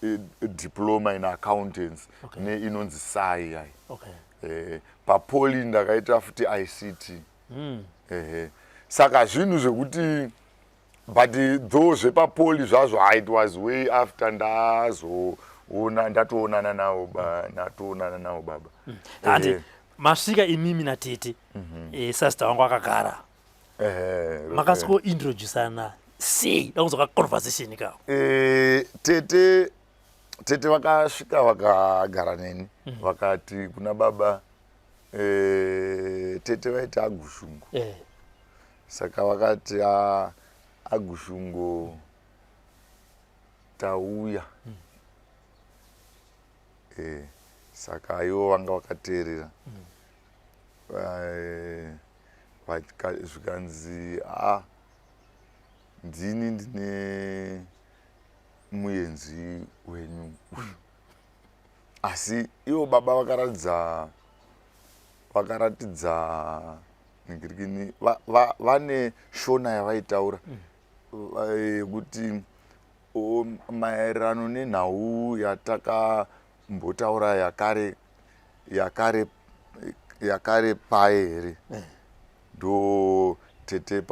a diploma in accountants ne-inonzi SAI. Papoli ndakaita futi ICT. Saka zvinhu zvekuti but though zvepapoli zvazvo it was way after ndatoonana navo baba. Handi masvika imimi natete sasita wangu akagara makasiko introduceana sei dakuzoka conversation kao? Tete vakasvika vakagara neni vakati kuna baba tete vaiti Agushungo. Saka vakati Agushungo tauya. Saka ivo vanga vakateerera zvikanzi ndini ndine muenzi wenyu uyu asi ivo baba vakaratidza ningirikini vane shona yavaitaura kuti maererano nenhau yatakambotaura yakare paye here ndo tete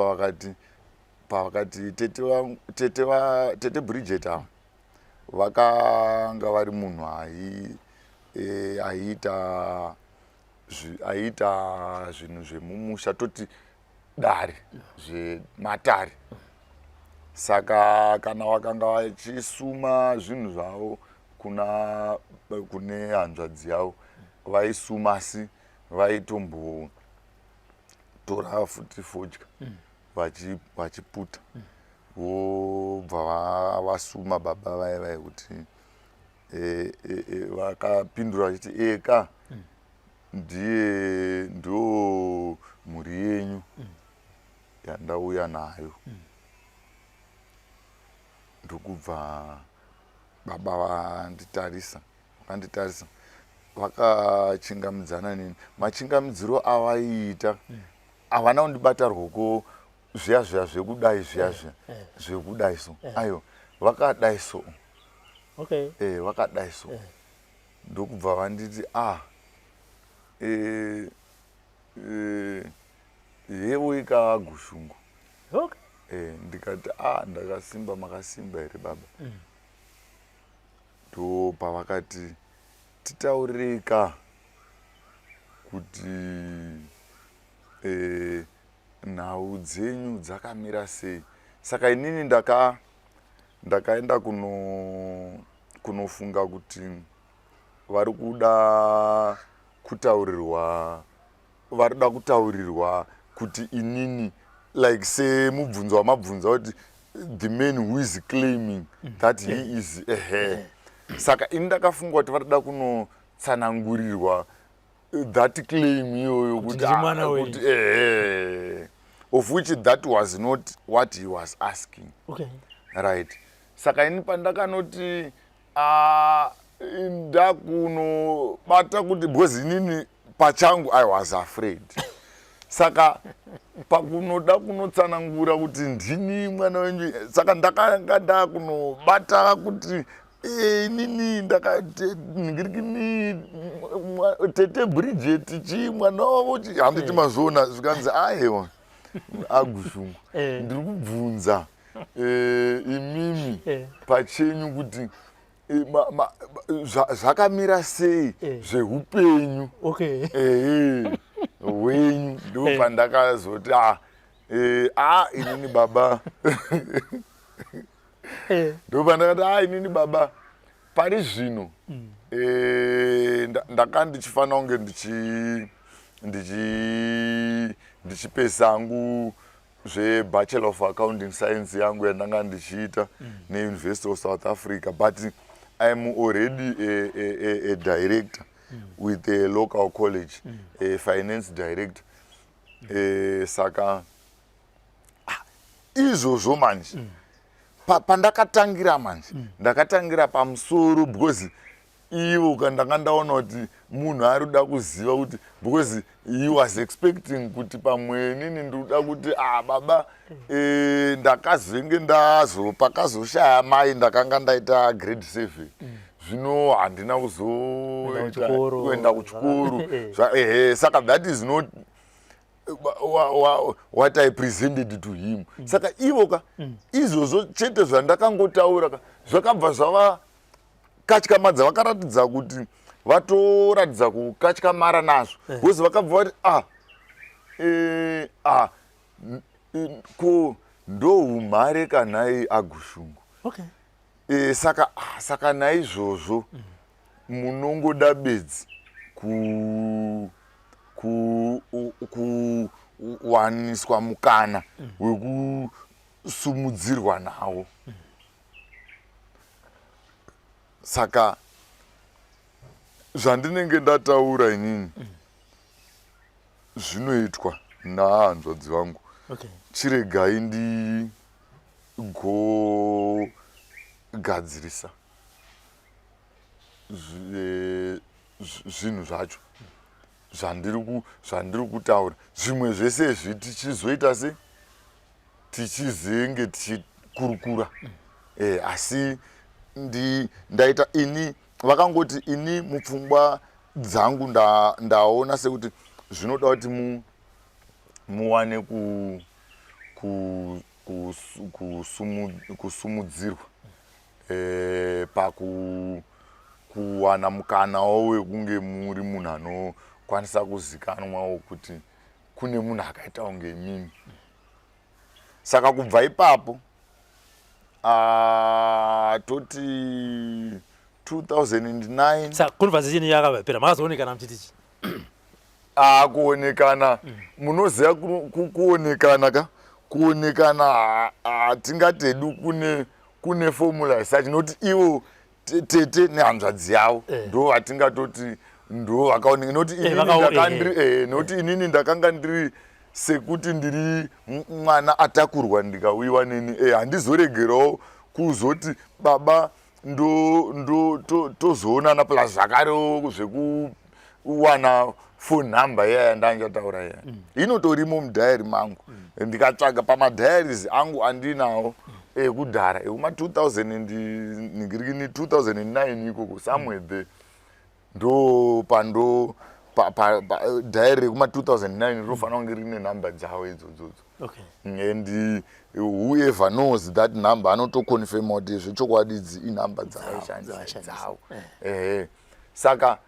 pavakati tete Bridget ava vakanga vari munhu aiita zvinhu zvemumusha toti dare zvematare. Saka kana vakanga vachisuma zvinhu zvavo kune hanzvadzi yavo vaisuma asi vaitombotora futi fodya vachiputa vobva vasuma baba vai kuti vakapindura vachiti eka ndo mhuri yenyu yandauya nayo. Ndokubva baba vakanditarisa vakachingamidzana neni. Machingamidziro avaiita havana kundibata ruoko zviya zvekudai zviya zvekudai so aiwa vakadai so vakadai so. Ndokubva vanditi yevo ikagushungu. Ndikati ndakasimba makasimba here baba. Ndo pavakati titaurika kuti nhau dzenyu dzakamira sei. Saka inini ndakaenda kunofunga kuti vari kuda kutaurirwa kuti inini like semubvunzo wamabvunza kuti the man who is claiming that he is saka ini ndakafunga kuti varida kunotsanangurirwa that claim iyoyo kuti of which that was not what he was asking. Right. Saka ini pandakanoti ndakunobata kuti because inini pachangu I was afraid. Saka pakunoda kunotsanangura kuti ndini mwana wenyu, saka ndakanga ndakunobata kuti inini ndakangirikini tete Bridget mwana wavo handiti mazona zvikanzi aiwa agushungu ndiri kubvunza imimi pachenyu kuti zvakamira sei zveupenyu hwenyu. Ndobva ndakazoti inini baba ndobva ndakati inini baba pari zvino ndakanga ndichifanira kunge ndichipesa hangu zveBachelor of Accounting Science yangu yandanga ndichiita neUniversity of South Africa, but I am already a director with a local college, a finance director. Saka izvozvo manje pandakatangira manje ndakatangira pamusoro because ivo kandanga ndaona kuti munhu ari kuda kuziva kuti because he was expecting kuti pamwe nini ndikuda kuti baba ndakazenge pakazoshaya mai ndakanga ndaita grade 7 zvino handina kuzoenda kuchikoro. Saka that is not what I presented to him. Saka ivoka izvozvo chete zvandakangotaura zvakabva zvava katyamadza. Vakaratidza kuti vatoratidza kukatyamara nazvo because vakabva vati ko ndoumhare kanhai agushungu. Saka naizvozvo munongoda bedzi kuwaniswa mukana wekusumudzirwa nawo. Saka zvandinenge ndataura inini zvinoitwa nahanzvadzi vangu. Chiregai ndigogadzirisa zvinhu zvacho zvandiri kutaura. Zvimwe zvese izvi tichizoita se tichizenge tichikurukura, asi ndaita ini vakangoti ini mupfungwa dzangu ndaona sekuti zvinoda kuti muwane kusumudzirwa pakuwana mukanawo wekunge muri munhu anokwanisa kuzikanwawo kuti kune munhu akaita kunge mimi. Saka kubva ipapo toti 2009 saka conversation yakapera makazoonekana mchitichi kuonekana munoziva kuonekana hatingatedu kune formula research noti ivo tete nehanzvadzi yavo ndo hatingatoti ndo vakaoneka noti inini ndakanga ndiri sekuti ndiri mwana atakurwa ndikauyiwa neni handizoregerawo kuzoti baba tozoonana plus zvakarewo zvekuwana phone number yaya ndangataura yaya inotorimo mudhayari mangu ndikatsvaga pamadhayaries angu andinawo ekudhara ekuma 2009 ikoko somewhere there ndo dhayari rekuma 2009 rinofanira kunge rine nhamba dzavo idzodzo. And whoever knows that number anotoconfirma kuti zvechokwadi idzi inhamba dzavaishandisa dzavo. Saka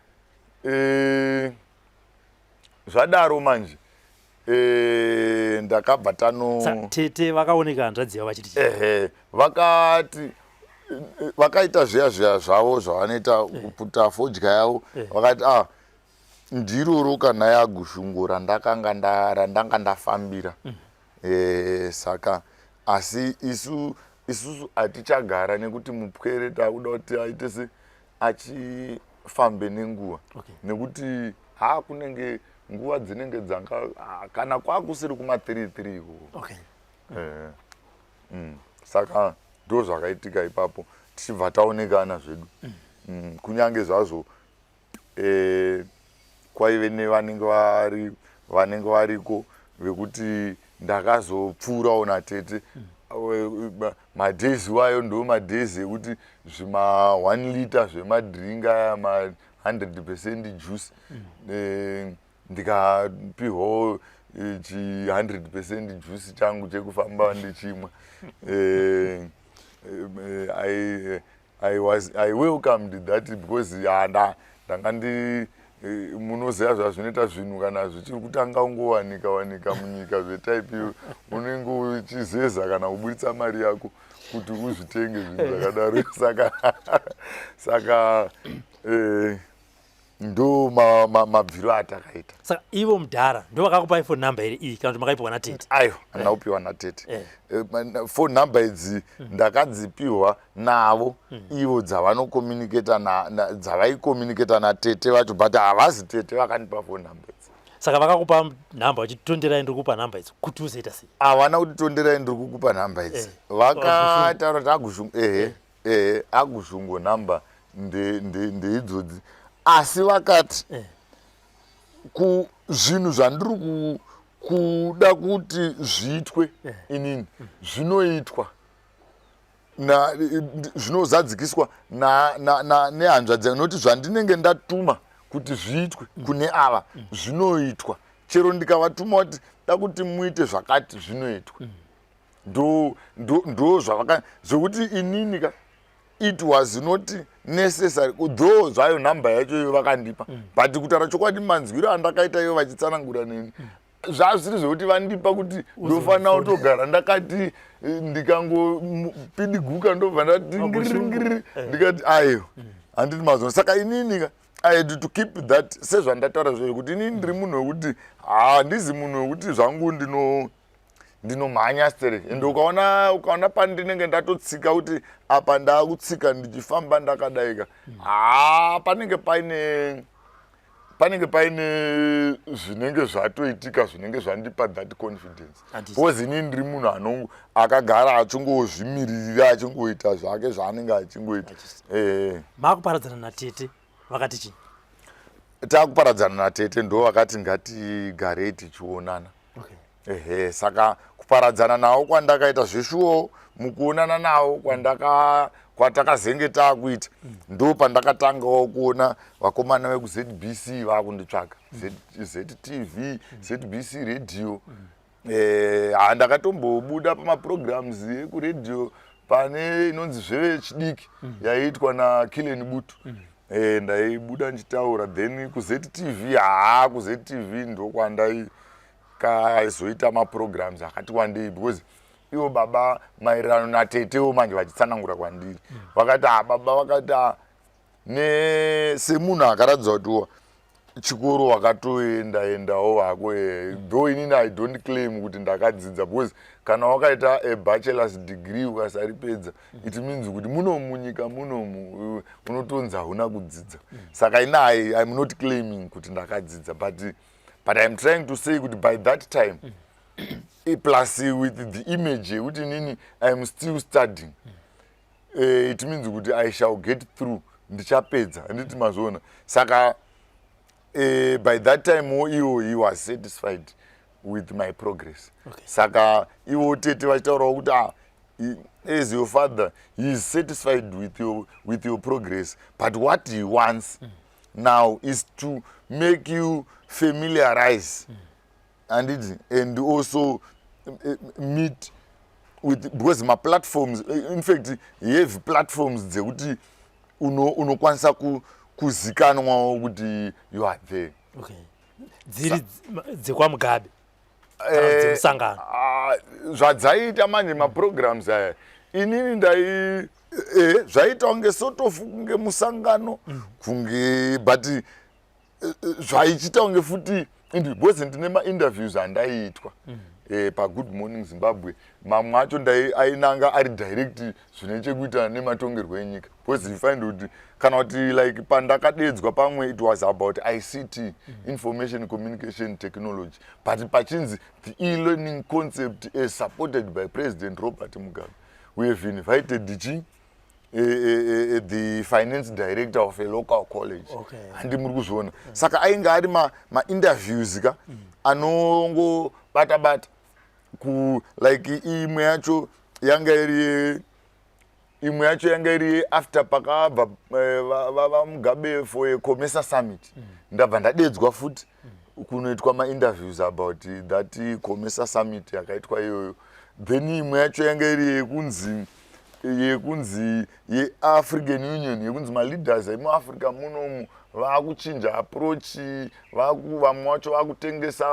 zvadaro manje ndakabva tete vakaoneka hanzvadzi yavo vachiti vakati vakaita zviya zvavo zvavanoita kuputa fodya yavo vakati ndiroro kana yagushungu randanga ndafambira. Saka asi isusu hatichagara nekuti mupwere takuda kuti aite se achifambe nenguva nekuti kunenge nguva dzinenge dzanga kana kwakusiri kuma 33 ikoko. Saka ndo zvakaitika ipapo tichibva taonekana zvedu kunyange zvazvo kwaive nevanenge variko vekuti ndakazopfuurawo natete madhezi wayo ndo madhezi ekuti zvima 1 liter zvemadhiringa ma 100% juice ndikapihwawo 100% juice changu chekufamba ndichimwa. I welcomed that because ndanga munoziva zvazvinoita zvinhu kana zvichiri kutanga ungowanika munyika zvetaipi unenge uchizeza kana kubuditsa mari yako kuti uzvitenge zvinhu zvakadaro. Saka ndo mabviro atakaita. Saka ivo mudhara ndo vakakupa phone number iyi kana kuti makaipiwa natete? Aiwa, ndaupiwa natete. Phone number idzi ndakadzipiwa navo ivo dzavaicommunicata natete vacho but havazi tete vakandipa phone number idzi. Saka vakakupa nhamba vachititonderai ndiri kukupa nhamba idzi kuti uzoita sei? Havana kutitonderai ndiri kukupa nhamba idzi, vakataura kuti agushungu nhamba ndeidzodzi, asi vakati zvinhu zvandiri kuda kuti zviitwe inini zvinoitwa zvinozadzikiswa nehanzvadzi noti zvandinenge ndatuma kuti zviitwe kune ava zvinoitwa, chero ndikavatuma kuti da kuti muite zvakati zvinoitwa. ndo zvokuti inini it was not necessary though zvayo nhamba yacho iyo vakandipa but kutaura chokwadi manzwiro andakaita iyo vachitsanangura neni zvazviri zvokuti vandipa kuti ndofanira kutogara ndakati ndikangopidiguka ndobva ndati ngiringiri ndikati ayo handiti mazona. Saka inini I had to keep that sezvandataura zvo kuti inini ndiri munhu wekuti handizi munhu wekuti zvangu ndinomhanya stereke ende ukaona pandinenge ndatotsika kuti apa ndakutsika ndichifamba ndakadaika panenge panenge paine zvinenge zvatoitika zvinenge zvandipa that confidence because inini ndiri munhu anongo akagara achingozvimiririra achingoita zvake zvaanenge achingoita. Makuparadzana natete vakati chii? Takuparadzana natete ndo vakati ngatigare tichionana. Saka kuparadzana nawo kwandakaita zveshuwo mukuonana nawo kwatakazenge takuita ndo pandakatangawo kuona vakomana vekuZBC vakunditsvaka, ZTV, ZBC radio. Ndakatombobuda pamaprograms ekuredio pane inonzi zvevechidiki yaiitwa naKillen Butu. Ndaibuda ndichitaura, then kuZTV kuZTV ndokwandai kazoita maprograms akati wandei because iwo baba maererano natetewo manje vachitsanangura kwandiri vakati baba vakati semunhu akaratidza kuti chikoro wakatoendawo hako though inini I don't claim kuti ndakadzidza because kana wakaita a bachelor's degree ukasaripedza it means kuti munyika munomu unotonzi hauna kudzidza. Saka I'm not claiming kuti ndakadzidza but I'm trying to say kuti by that time plus with the image yekuti nini I'm still studying, it means kuti I shall get through, ndichapedza handiti mazona. Saka by that time he was satisfied with my progress. Saka iwo tete vachitaurawo kuti as your father he is satisfied with your progress, but what he wants now is to make you familiarize and also meet with, because my platforms, in fact you have platforms dzekuti unokwanisa kuzikanwa kuti you are there. Dziri dzekwaMugabe dzemusangano zvadzaita manje maprograms aya inini zvaita kunge sort of kunge musangano kunge but zvaichita kunge futi because ndine ma-interviews andaiitwa paGood Morning Zimbabwe, mamwe acho ainanga ari direct zvine chekuita nematongerwo enyika because you find kuti kana kuti like pandakadedzwa pamwe it was about ICT, information communication technology, but pachinzi the e-learning concept is supported by President Robert Mugabe. We have invited the finance director of a local college. Handi muri kuzviona. Saka ainge ari ma-interviews anongo bata like imwe yacho yanga iri after pakabva Mugabe for a COMESA summit. Ndabva ndadedzwa futi kunoitwa ma-interviews about that COMESA summit yakaitwa iyoyo. Then imwe yacho yanga iri yekunzi ye-African Union, yekunzi ma-leaders emu-Africa munomu vakuchinja approach, vamwe vacho vakutengesa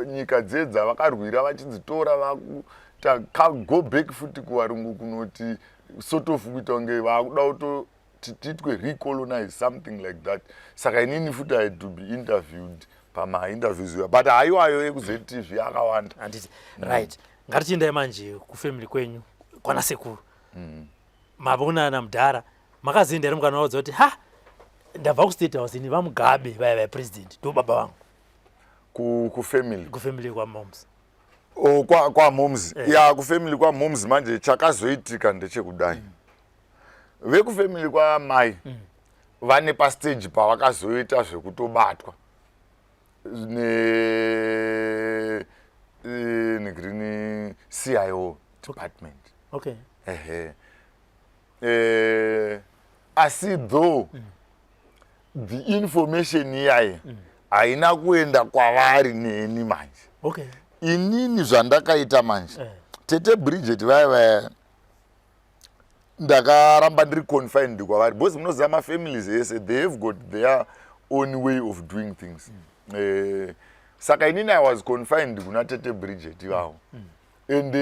nyika dzedza vakarwira vachidzitora go back futi kuvarungu kunoti sort of kuita kunge vakuda kuti titwe recolonize something like that. Saka inini futi I had to be interviewed pama-interviews but haiwayo ekuZTV akawanda. Right, ngatichiendai manje kufamily kwenyu kwana sekuru. Mavonana mudhara makazoenda ere mukanaudza kuti ndabva kuState House ini vaMugabe vaya president ndo baba vangu kufamily kwaMoms. kwaMoms kufamily kwaMoms manje chakazoitika ndechekudai vekufamily kwaMai vane pastage pavakazoita zvekutobatwa negreen CIO department. Asi though the information iyaye haina kuenda kwavari neni manje. Inini zvandakaita manje tete Bridget vaya ndakaramba ndiri confined kwavari because munoziva ma-families ese they have got their own way of doing things. Saka inini I was confined kuna tete Bridget ivavo and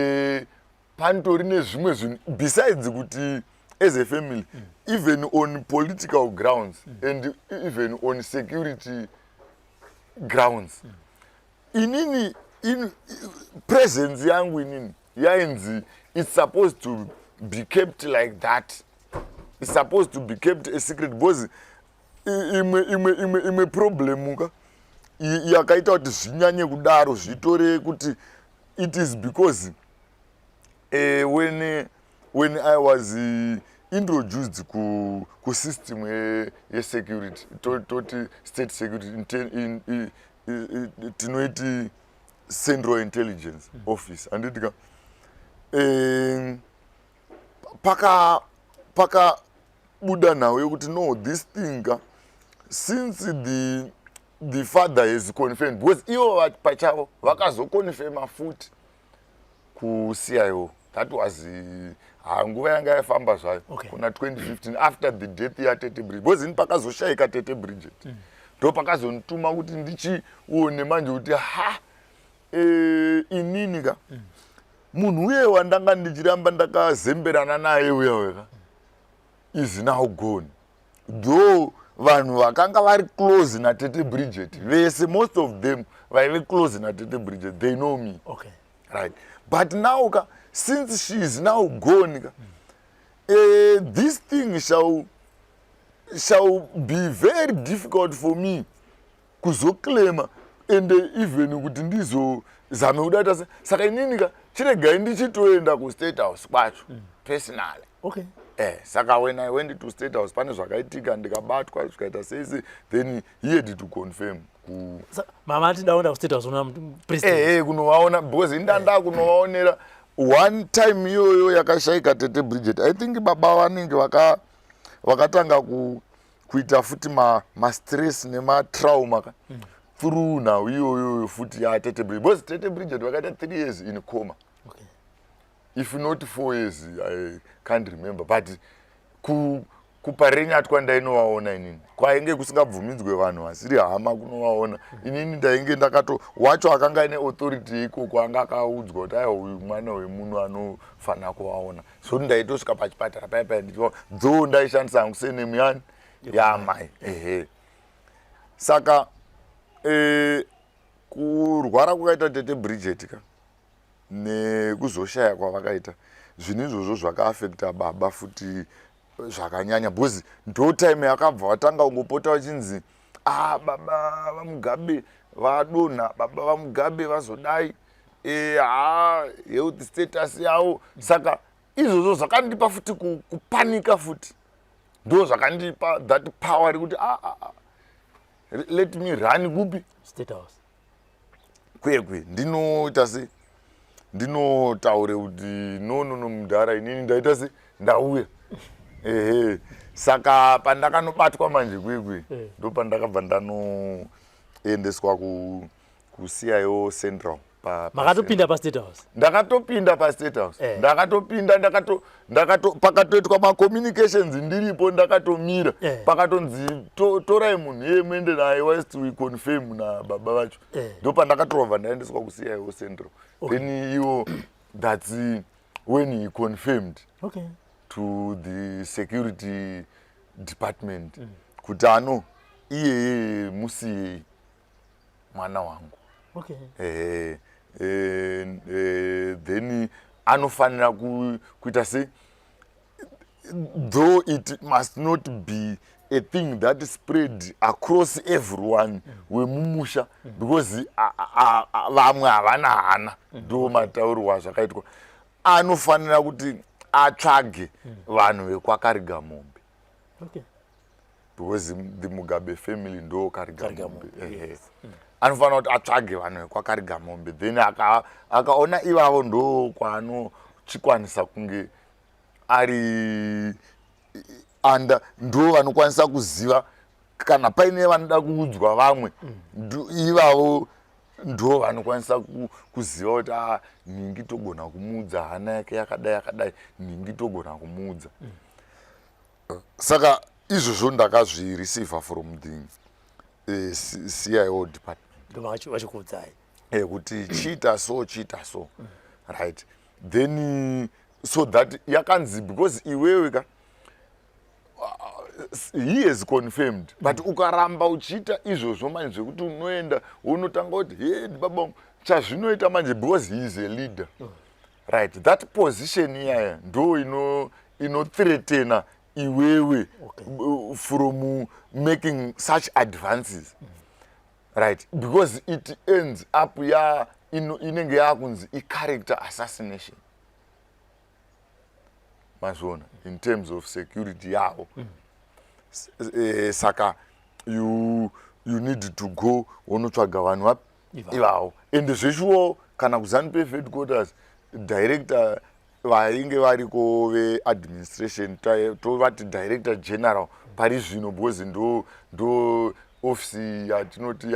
pantori nezvimwe zvinhu besides kuti as a family even on political grounds and even on security grounds inini presence yangu inini yainzi it's supposed to be kept like that, it's supposed to be kept a secret because imwe problem ka yakaita kuti zvinyanye kudaro zvitore kuti it is because when I was introduced ku system ye security toti state security tinoiti Central Intelligence Office andidika paka buda nawo yokuti no this thing since the father has confirmed because iwo pachavo vakazoconfirma futi ku CIO that was nguva yanga yafamba zvayo kuna 2015 after the death yaTete Bridget because ini pakazoshayika Tete Bridget ndo pakazonituma kuti ndichione manje kuti inini ka munhu uye wandanga ndichiramba ndakazemberana naye uya is now gone though vanhu vakanga vari close na Tete Bridget vese most of them vaive close na Tete Bridget they know me right but now ka since she is now gone this thing shall be very difficult for me kuzoclaima and even kuti ndizozame kudata saka inini ka chiregai ndichitoenda ku State House kwacho personally saka when I went to State House pane zvakaitika ndikabatwa zvikaita seisi then he had to confirm mama atidaenda ku State House una president kunovaona because indanda kunovaonera one time iyoyo yakashayika Tete Bridget I think baba vanenge vakatanga kuita futi ma stress nema trauma through now iyoyo futi ya Tete Bridget because Tete Bridget vakaita 3 years in coma if not 4 years I can't remember but kuparenya atwa ndainovaona inini kwainge kusingabvuminzwe vanhu vasiri hama kunovaona inini ndainge ndakato wacho akanga ine authority ikoko anga akaudzwa kuti aiwa uyu mwana wemunhu anofana kuvaona so ndaitosvika pachipatara paipai nditi dzo ndaishandisa hangu senemu yani yamai saka kurwara kwakaita Tete Bridget ka nekuzoshaya kwavakaita zvinhu izvozvo zvakaafekta baba futi zvakanyanya because ndo time yakabva watanga ungopota wachinzi baba vaMugabe vadonha baba vaMugabe vazodai health status yavo saka izvozvo zvakandipa futi kupanika futi ndo zvakandipa that power rekuti let me run kupi State House kwekwe ndinoita se ndinotaure kuti no mudhara inini ndaita se ndauya saka pandakanobatwa manje kwekwe ndo pandakabva ndanoendeswa ku CIO Central makatopinda pa State House ndakatopinda pa State House pakatoitwa ma communications ndiripo ndakatomira pakatonzi torai munhu muende naye whilst we confirm na baba vacho ndo pandakatorova ndaendeswa ku CIO Central then iwo that's when he confirmed to the security department kuti iyeye musiyei mwana wangu then anofanira kuita se though it must not be a thing that spread across everyone wemumusha because vamwe havana hana ndo mataurirwa zvakaitwa anofanira kuti atsvage vanhu vekwakariga mombe because the Mugabe family ndo kariga mombe anofanira kuti atsvage vanhu vekwakariga mombe then akaona ivavo ndo kwaanochikwanisa kunge ari anda ndo vanokwanisa kuziva kana paine vanoda kuudzwa vamwe ivavo ndo vanokwanisa kuziva kuti ningi togona kumuudza hana yake yakadai ningi togona kumuudza saka izvozvo ndakazvireceiva from the CIO department vachikuudzai kuti chiita so right then so that yakanzi because iwewe ka he has confirmed but ukaramba uchiita izvozvo manje zvekuti unoenda unotanga kuti baba chazvinoita manje because he is a leader right that position iyaya ndo inothreatena iwewe from making such advances. Right, because it ends up inenge yakunzi character assassination. Mazona, in terms of security yao. Saka, you need to go onotsvaga vanhu ivavo. And zveshuwo kana kuZANU-PF headquarters director vainge variko ve-administration tovati director general pari zvino because ndo office yatinoti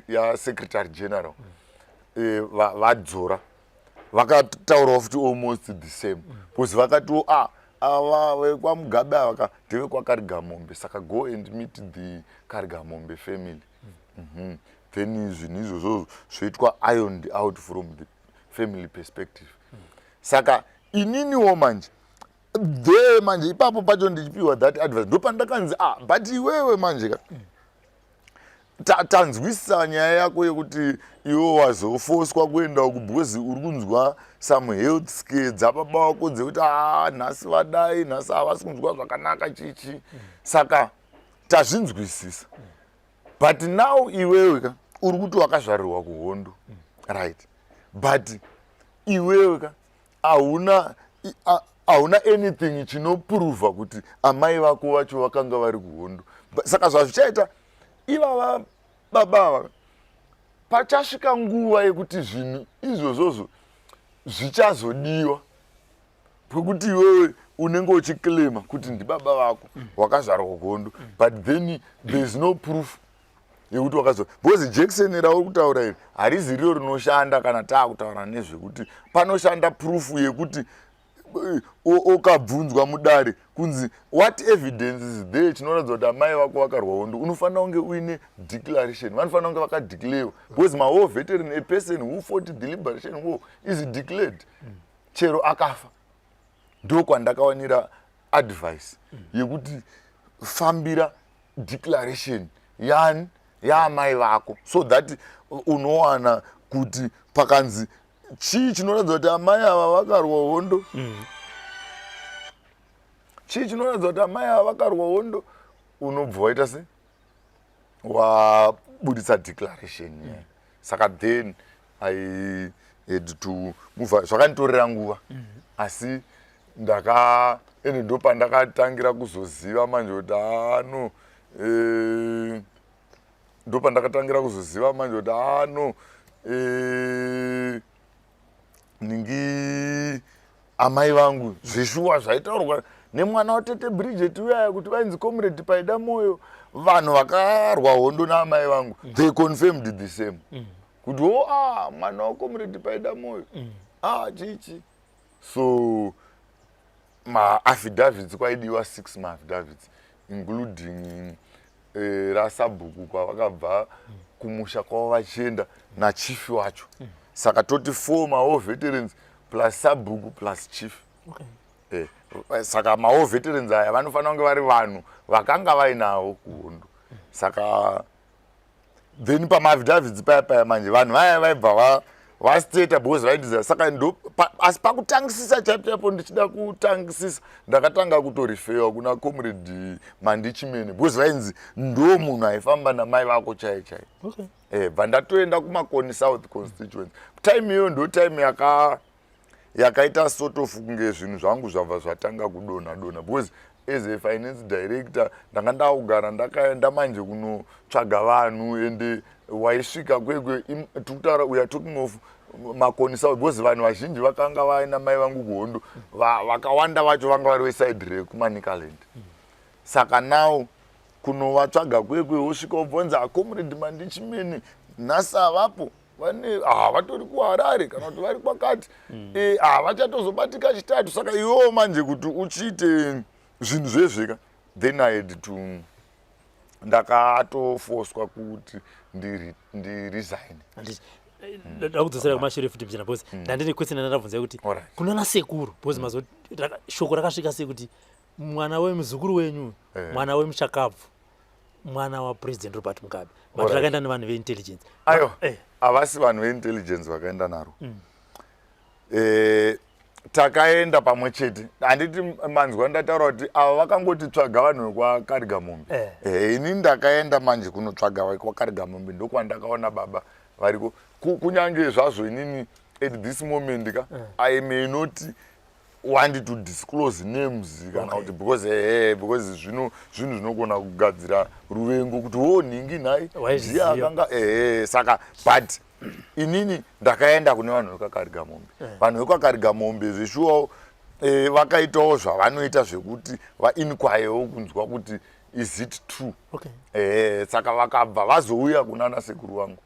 ya secretary general vadzora vakataurawo futi almost the same because vakati ava vekwaMugabe ava ndevekwaKarigamombe, saka go and meet the Karigamombe family. Then zvinhu izvozvo zvoitwa ironed out from the family perspective. Saka ininiwo manje there manje ipapo pacho ndichipiwa that advice ndopandakanzi but iwewe manje tanzwisisa nyaya yako yekuti iwe wazofoswa kuenda uku because uri kunzwa some health scare dzababa wako dzekuti nhasi vadai nhasi havasi kunzwa zvakanaka chichi. Saka tazvinzwisisa but now iwewe uri kuti wakazvarirwa kuHondo, right, but iwewe hauna anything chinoprova kuti amai vako vacho vakanga vari kuHondo. Saka zvazvichaita ivava baba pachasvika nguva yekuti zvinhu izvozvozvo zvichazodiwa pekuti iwewe unenge uchiclaima kuti ndibaba vako wakazvarwa kuHondo, but then there is no proof yekuti wakazvarwa. Because Jackson rauri kutaura iri harizi riro rinoshanda kana taakutaura nezvekuti panoshanda proof yekuti okabvunzwa mudare kunzi what evidence is there chinoratidza kuti amai vako vakarwa Hondo. Unofanira kunge uine declaration, vanofanira kunge vakadeclare because ma-war veteran, a person who fought the liberation war is declared. Chero akafa ndokwandakawanira advice yekuti fambira declaration yaamai vako so that unowana kuti pakanzi chii chinoratidza kuti amai ava vakarwa Hondo, chii chinoratidza kuti amai ava vakarwa Hondo, unobva waita se wabudisa declaration. Saka then I had to move. Zvakanditorera nguva asi ende ndopandakatangira kuzoziva manje kuti ndopandakatangira kuzoziva manje kuti ningi amai vangu zveshuwa zvaitaurwa nemwana watete Bridget uyaya kuti vainzi Comrade Paida Moyo, vanhu vakarwa Hondo naamai vangu they confirmed the same kuti mwana waComrade Paida Moyo chichi. So ma-affidavits kwaidiwa 6 ma-affidavits including raSabhuku kwavakabva kumusha kwavo vachienda nachief wacho. Saka toti 4 ma-war veterans plus Sabhuku plus chief. Saka ma-war veterans aya vanofanira kunge vari vanhu vakanga vainavo kuHondo. Saka then pama-affidavits paya manje vanhu vaya vaibva vastata because vaidizira. Saka asi pakutangisisa chaipo ndichida kutangisisa ndakatanga kutorifewa kuna Comrade Mandichimene because vainzi ndo munhu aifamba namai vako chai. Vandatoenda kuMakoni South constituency. Time iyo ndo time yakaita sort of kunge zvinhu zvangu zvabva zvatanga kudonha because as a finance director ndanga ndakugara ndakaenda manje kunotsvaga vanhu ende waisvika kwekwe tikutaura we are talking of Makoni South because vanhu vazhinji vakanga vaina mai vangu kuHondo, vakawanda vacho vanga vari weside rekuManicaland. Saka now kunovatsvaga kwekwe wosvika wobvunza Comrade Mandichimene nhasi avapo vane vatori kuHarare kana kuti vari kwakati vachatozobatika chitatu. Saka iwewo manje kuti uchiite zvinhu zvezveka then I had to ndakatofoswa kuti ndiresign. Ndakudzosera kumashure futi mchana because ndandine question ndabvunza kuti kunana sekuru because mazo shoko rakasvika sekuti mwana wemuzukuru wenyu mwana wemuchakabvu mwana waPresident Robert Mugabe matrakaenda nevanhu veintelligence. Havasi vanhu veintelligence vakaenda naro. takaenda pamwe chete handiti manzwa ndataura kuti ava vakangoti tsvaga vanhu vekwaKarigamombe ini ndakaenda manje kunotsvaga vekwaKarigamombe ndokwandakaona baba variko kunyange zvazvo inini at this moment I may not want to disclose names kana kuti because zvinhu zvinogona kugadzira ruvengo kuti nhingi nhai ndiye akanga saka but inini ndakaenda kune vanhu vekwaKarigamombe vanhu vekwaKarigamombe zveshuwa vakaitawo zvavanoita zvekuti vainquirewo kunzwa kuti is it true saka vakabva vazouya kunana sekuru vangu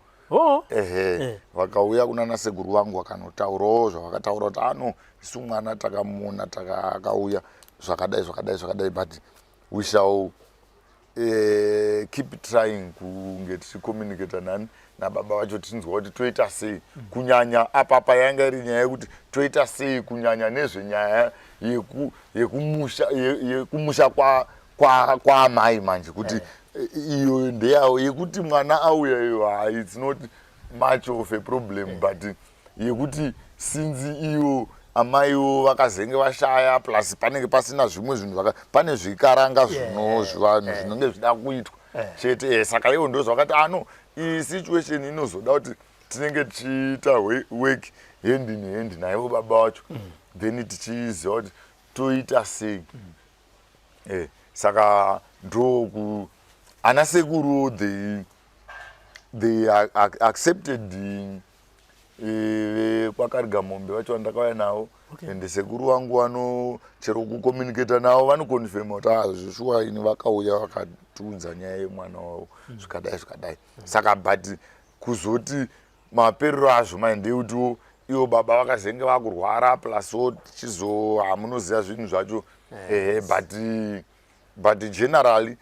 vakauya kunana sekuru vangu vakanotaurawo zvavakataura kuti isu mwana takamuona akauya zvakadai but we shall keep trying kunge tichicommunicata nani nababa vacho tinzwa kuti toita sei kunyanya apapa yanga iri nyaya yekuti toita sei kunyanya nezvenyaya yekumusha kwaamai manje kuti iyo ndeyawo yekuti mwana auya iyo it's not much of a problem but yekuti sinzi iyo amaiwo vakazenge vashaya plus panenge pasina zvimwe zvinhu pane zvikaranga zvinenge zvida kuitwa chete saka iwo ndo zvakati iyi situation inozoda kuti tinenge tichiita work hand in hand naivo baba vacho then tichiziva kuti toita sei saka ndoku ana sekuru they accepted kwaKarigamombe vacho vandakauya navo ende sekuru vangu vano chero kucommunicata navo vanoconfirma kuti zveshuwa ini vakauya vakatiudza nyaya yemwana wavo zvikadai saka but kuzoti maperero azvo ndeyekuti ivo baba vakazenge vakurwara pluso hamunoziva zvinhu zvacho but generally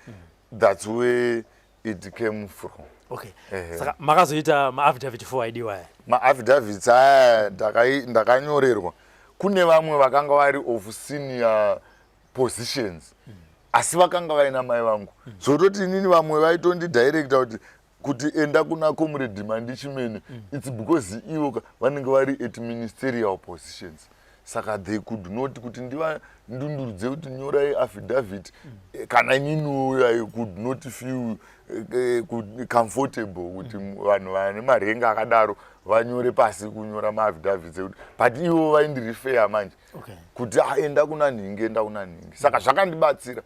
that's where it came from. Saka makazoita ma-affidavit for ID ma-affidavits aya ndakanyorerwa kune vamwe vakanga vari of senior positions asi vakanga vaina mai vangu zvototi inini vamwe vaitondidirecta kuti enda kuna comrade Mandichimene it's because ivo vanenge vari at ministerial positions saka they could not kuti ndundurudze kuti nyorai affidavit kana inini I could not feel comfortable kuti vanhu vane marenga akadaro vanyore pasi kunyora ma-affidavits ekuti but ivo vaindirefer manje kuti enda kuna nhingi saka zvakandibatsira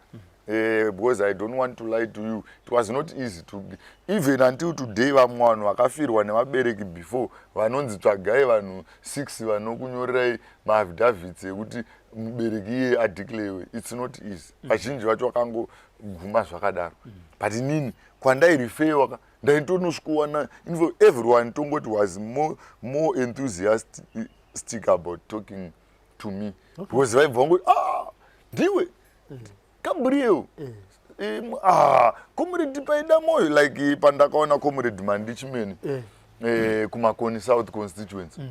because I don't want to lie to you, it was not easy to even until today vamwe vanhu vakafirwa nevabereki before vanonzi tsvagai vanhu 6 vanokunyorerai ma-affidavits ekuti mubereki iye adeclarewe it's not easy vazhinji vacho vakangoguma zvakadaro but inini kwandairefewa ndaitonosvikowana everyone tongoti was more enthusiastic about talking to me because vaibva vangoti ndiwe Gabriel comrade paida moyo like pandakaona comrade Mandichimene kumakoni South constituency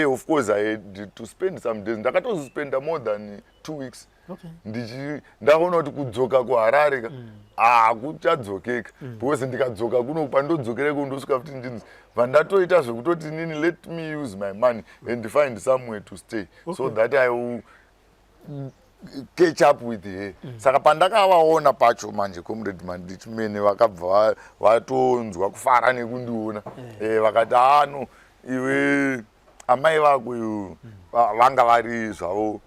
of course I had to spend some days ndakatozospenda more than 2 weeks ndaona kuti kudzoka kuHarare hakuchadzokeka because ndikadzoka kuno pandodzokereko ndosvika futi ndinzi vandatoita zvekutoti nini let me use my money and find somewhere to stay so that I will catch up with her saka pandakavaona pacho manje comrade Mandichimene vakabva vatonzwa kufara nekundiona vakati no iwe amai vako iwo vanga vari zvavo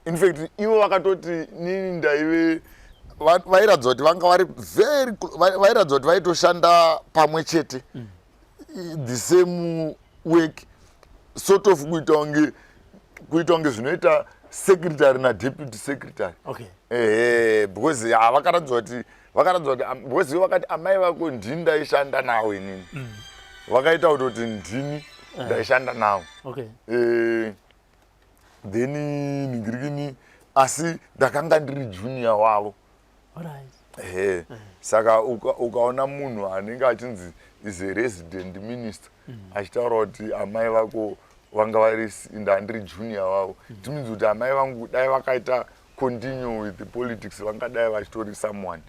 in fact ivo vakatoti nini ndaive vairadza kuti vanga vari vairadza kuti vaitoshanda pamwe chete the same work sort of kuita kunge zvinoita secretary na deputy secretary because vakaradza kuti because vakati amai vako ndini ndaishanda nawo inini vakaita kuti ndini ndaishanda nawo then ningirikini asi ndakanga ndiri junior wavo saka ukaona munhu anenge achinzi is a resident minister achitaura kuti amai vako vanga vari ndandiri junior wavo timinzi kuti amai vangu dai vakaita continue with the politics vangadai vachitori someone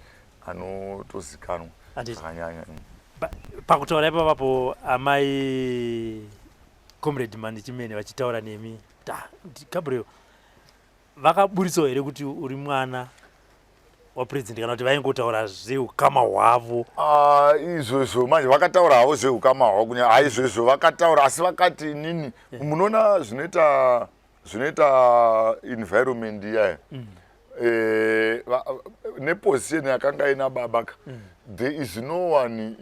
anotozikanwa akanyanya pakutaura ipapapo amai comrade Mandichimene vachitaura nemi Gabriel vakaburitsawo here kuti uri mwana wapresident kana kuti vaingotaura zveukama hwavo? Izvozvo manje vakataura havo zveukama hwavo kunyanya haizvozvo vakataura asi vakati nini munoona zvinoita environment iyayo neposition yakanga ina babaka there is no one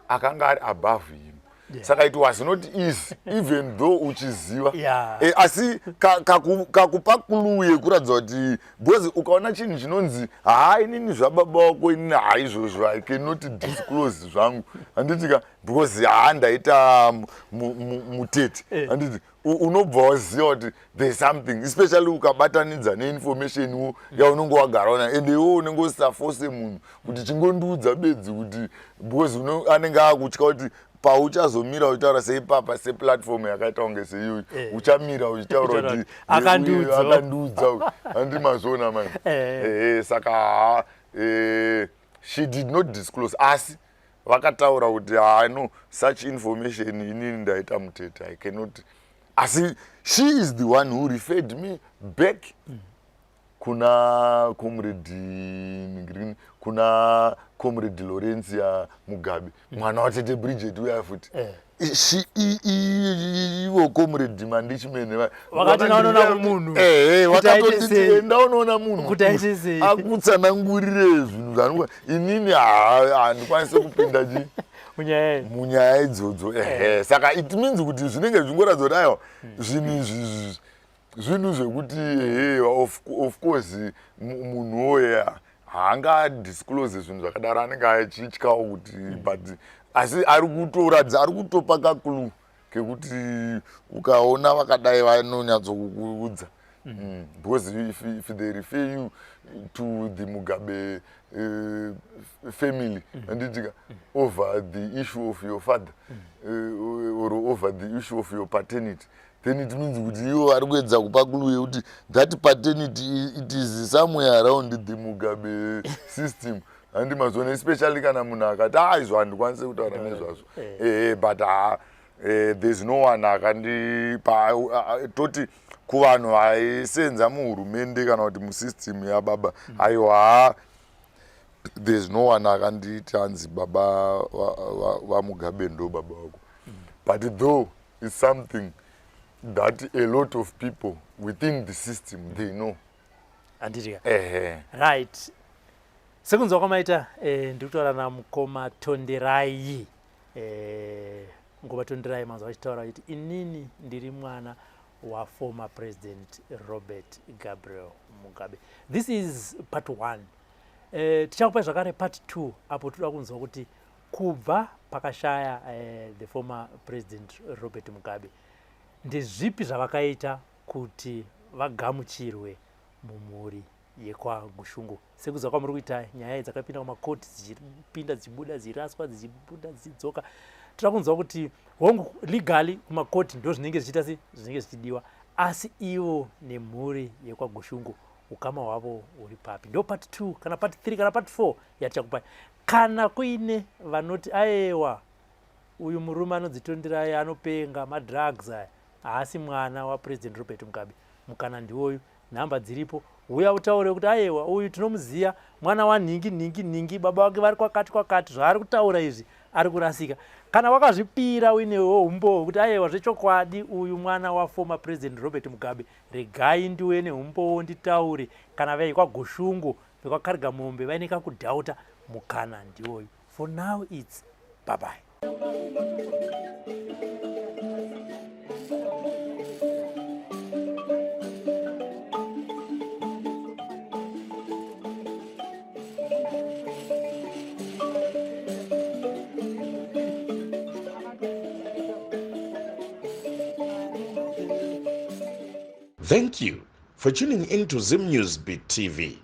akanga ari above him. Saka it was not easy even though uchiziva asi kakupa clue yekuratidza kuti because ukaona chinhu chinonzi inini zvababa wako inini haizvozvo I cannot disclose zvangu handitika because ndaita mutete handiti unobva waziva kuti there is something especially ukabatanidza neinformation yaunenge wagara nayo ende iwo unenge usafose munhu kuti chingondiudza bedzi kuti because anenge akutya kuti pauchazomira uchitaura seipapa seplatform yakaita kunge seiyoyi uchamira uchitaura kuti akandiudza handimazona manje saka she did not disclose asi vakataura kuti no such information inini ndaita mutete I cannot asi she is the one who referred me back kuna comrade Laurencia Mugabe mwana watete Bridget uya futi ivo comrade Mandichimene vakati naonaona munhu vakatoti ndaonaona munhu akutsanangurire zvinhu zvangu inini handikwanise kupinda munyaya idzodzo saka it means kuti zvinenge zvingoratidza kuti aiwa zvinhu zvekuti of course munhu oye haangadisclose zvinhu zvakadaro anenge achityawo kuti but asi ari kutoratidza ari kutopa kakulu kekuti ukaona vakadai vanonyatsokukuudza because if they refer you to the Mugabe family handitika over the issue of your father or over the issue of your paternity then it means kuti iwo ari kuedza kupa clue yekuti that paternity it is somewhere around the Mugabe system handimazona especially kana munhu akati izvo handikwanise kutaura nezvazvo but there's no one akandipa toti kuvanhu vaisenza muhurumende kana kuti musystem yababa aiwa there's no one akanditi hanzi baba vaMugabe ndo baba wako but though it's something that a lot of people within the system they know. Anditika. Right. Sekunzwa kwamaita ndikutaura namukoma Tonderai. Ngoma Tonderai manzo achitaura kuti inini ndiri mwana wa former president Robert Gabriel Mugabe. This is part 1. Tichakupa zvakare part 2 apo toda kunzwa kuti kubva pakashaya the former president Robert Mugabe ndezvipi zvavakaita kuti vagamuchirwe mumhuri yekwaGushungu. Sekuzwa kwamuri kuita nyaya dzakapinda kumakoti dzichipinda dzichibuda dziraswa dzichibuda dzichidzoka. Toda kunzwa kuti hongu legally kumakoti ndo zvinenge zvichiita zvinenge zvichidiwa asi ivo nemhuri yekwaGushungu ukama hwavo uri papi. Ndo part 2 kana part 3 kana part 4 yatichakupai. Kana kuine vanoti aiwa uyu murume anodzitonderai anopenga madrugs aya haasi mwana wapresident Robert Mugabe mukana ndiwoyu nhamba dziripo uya utaure kuti aiwa uyu tinomuziya mwana wanhingi baba wake vari kwakati zvaari kutaura izvi ari kurasika. Kana wakazvipira uinewo umbo kuti aiwa zvechokwadi uyu mwana wa former president Robert Mugabe regai ndiwe neumbo nditaure kana veikwaGushungu vekwaKarigamombe vaine kakudhauta mukana ndiwoyu. For now it's bye bye. Thank you for tuning in to Zim Newsbeat TV.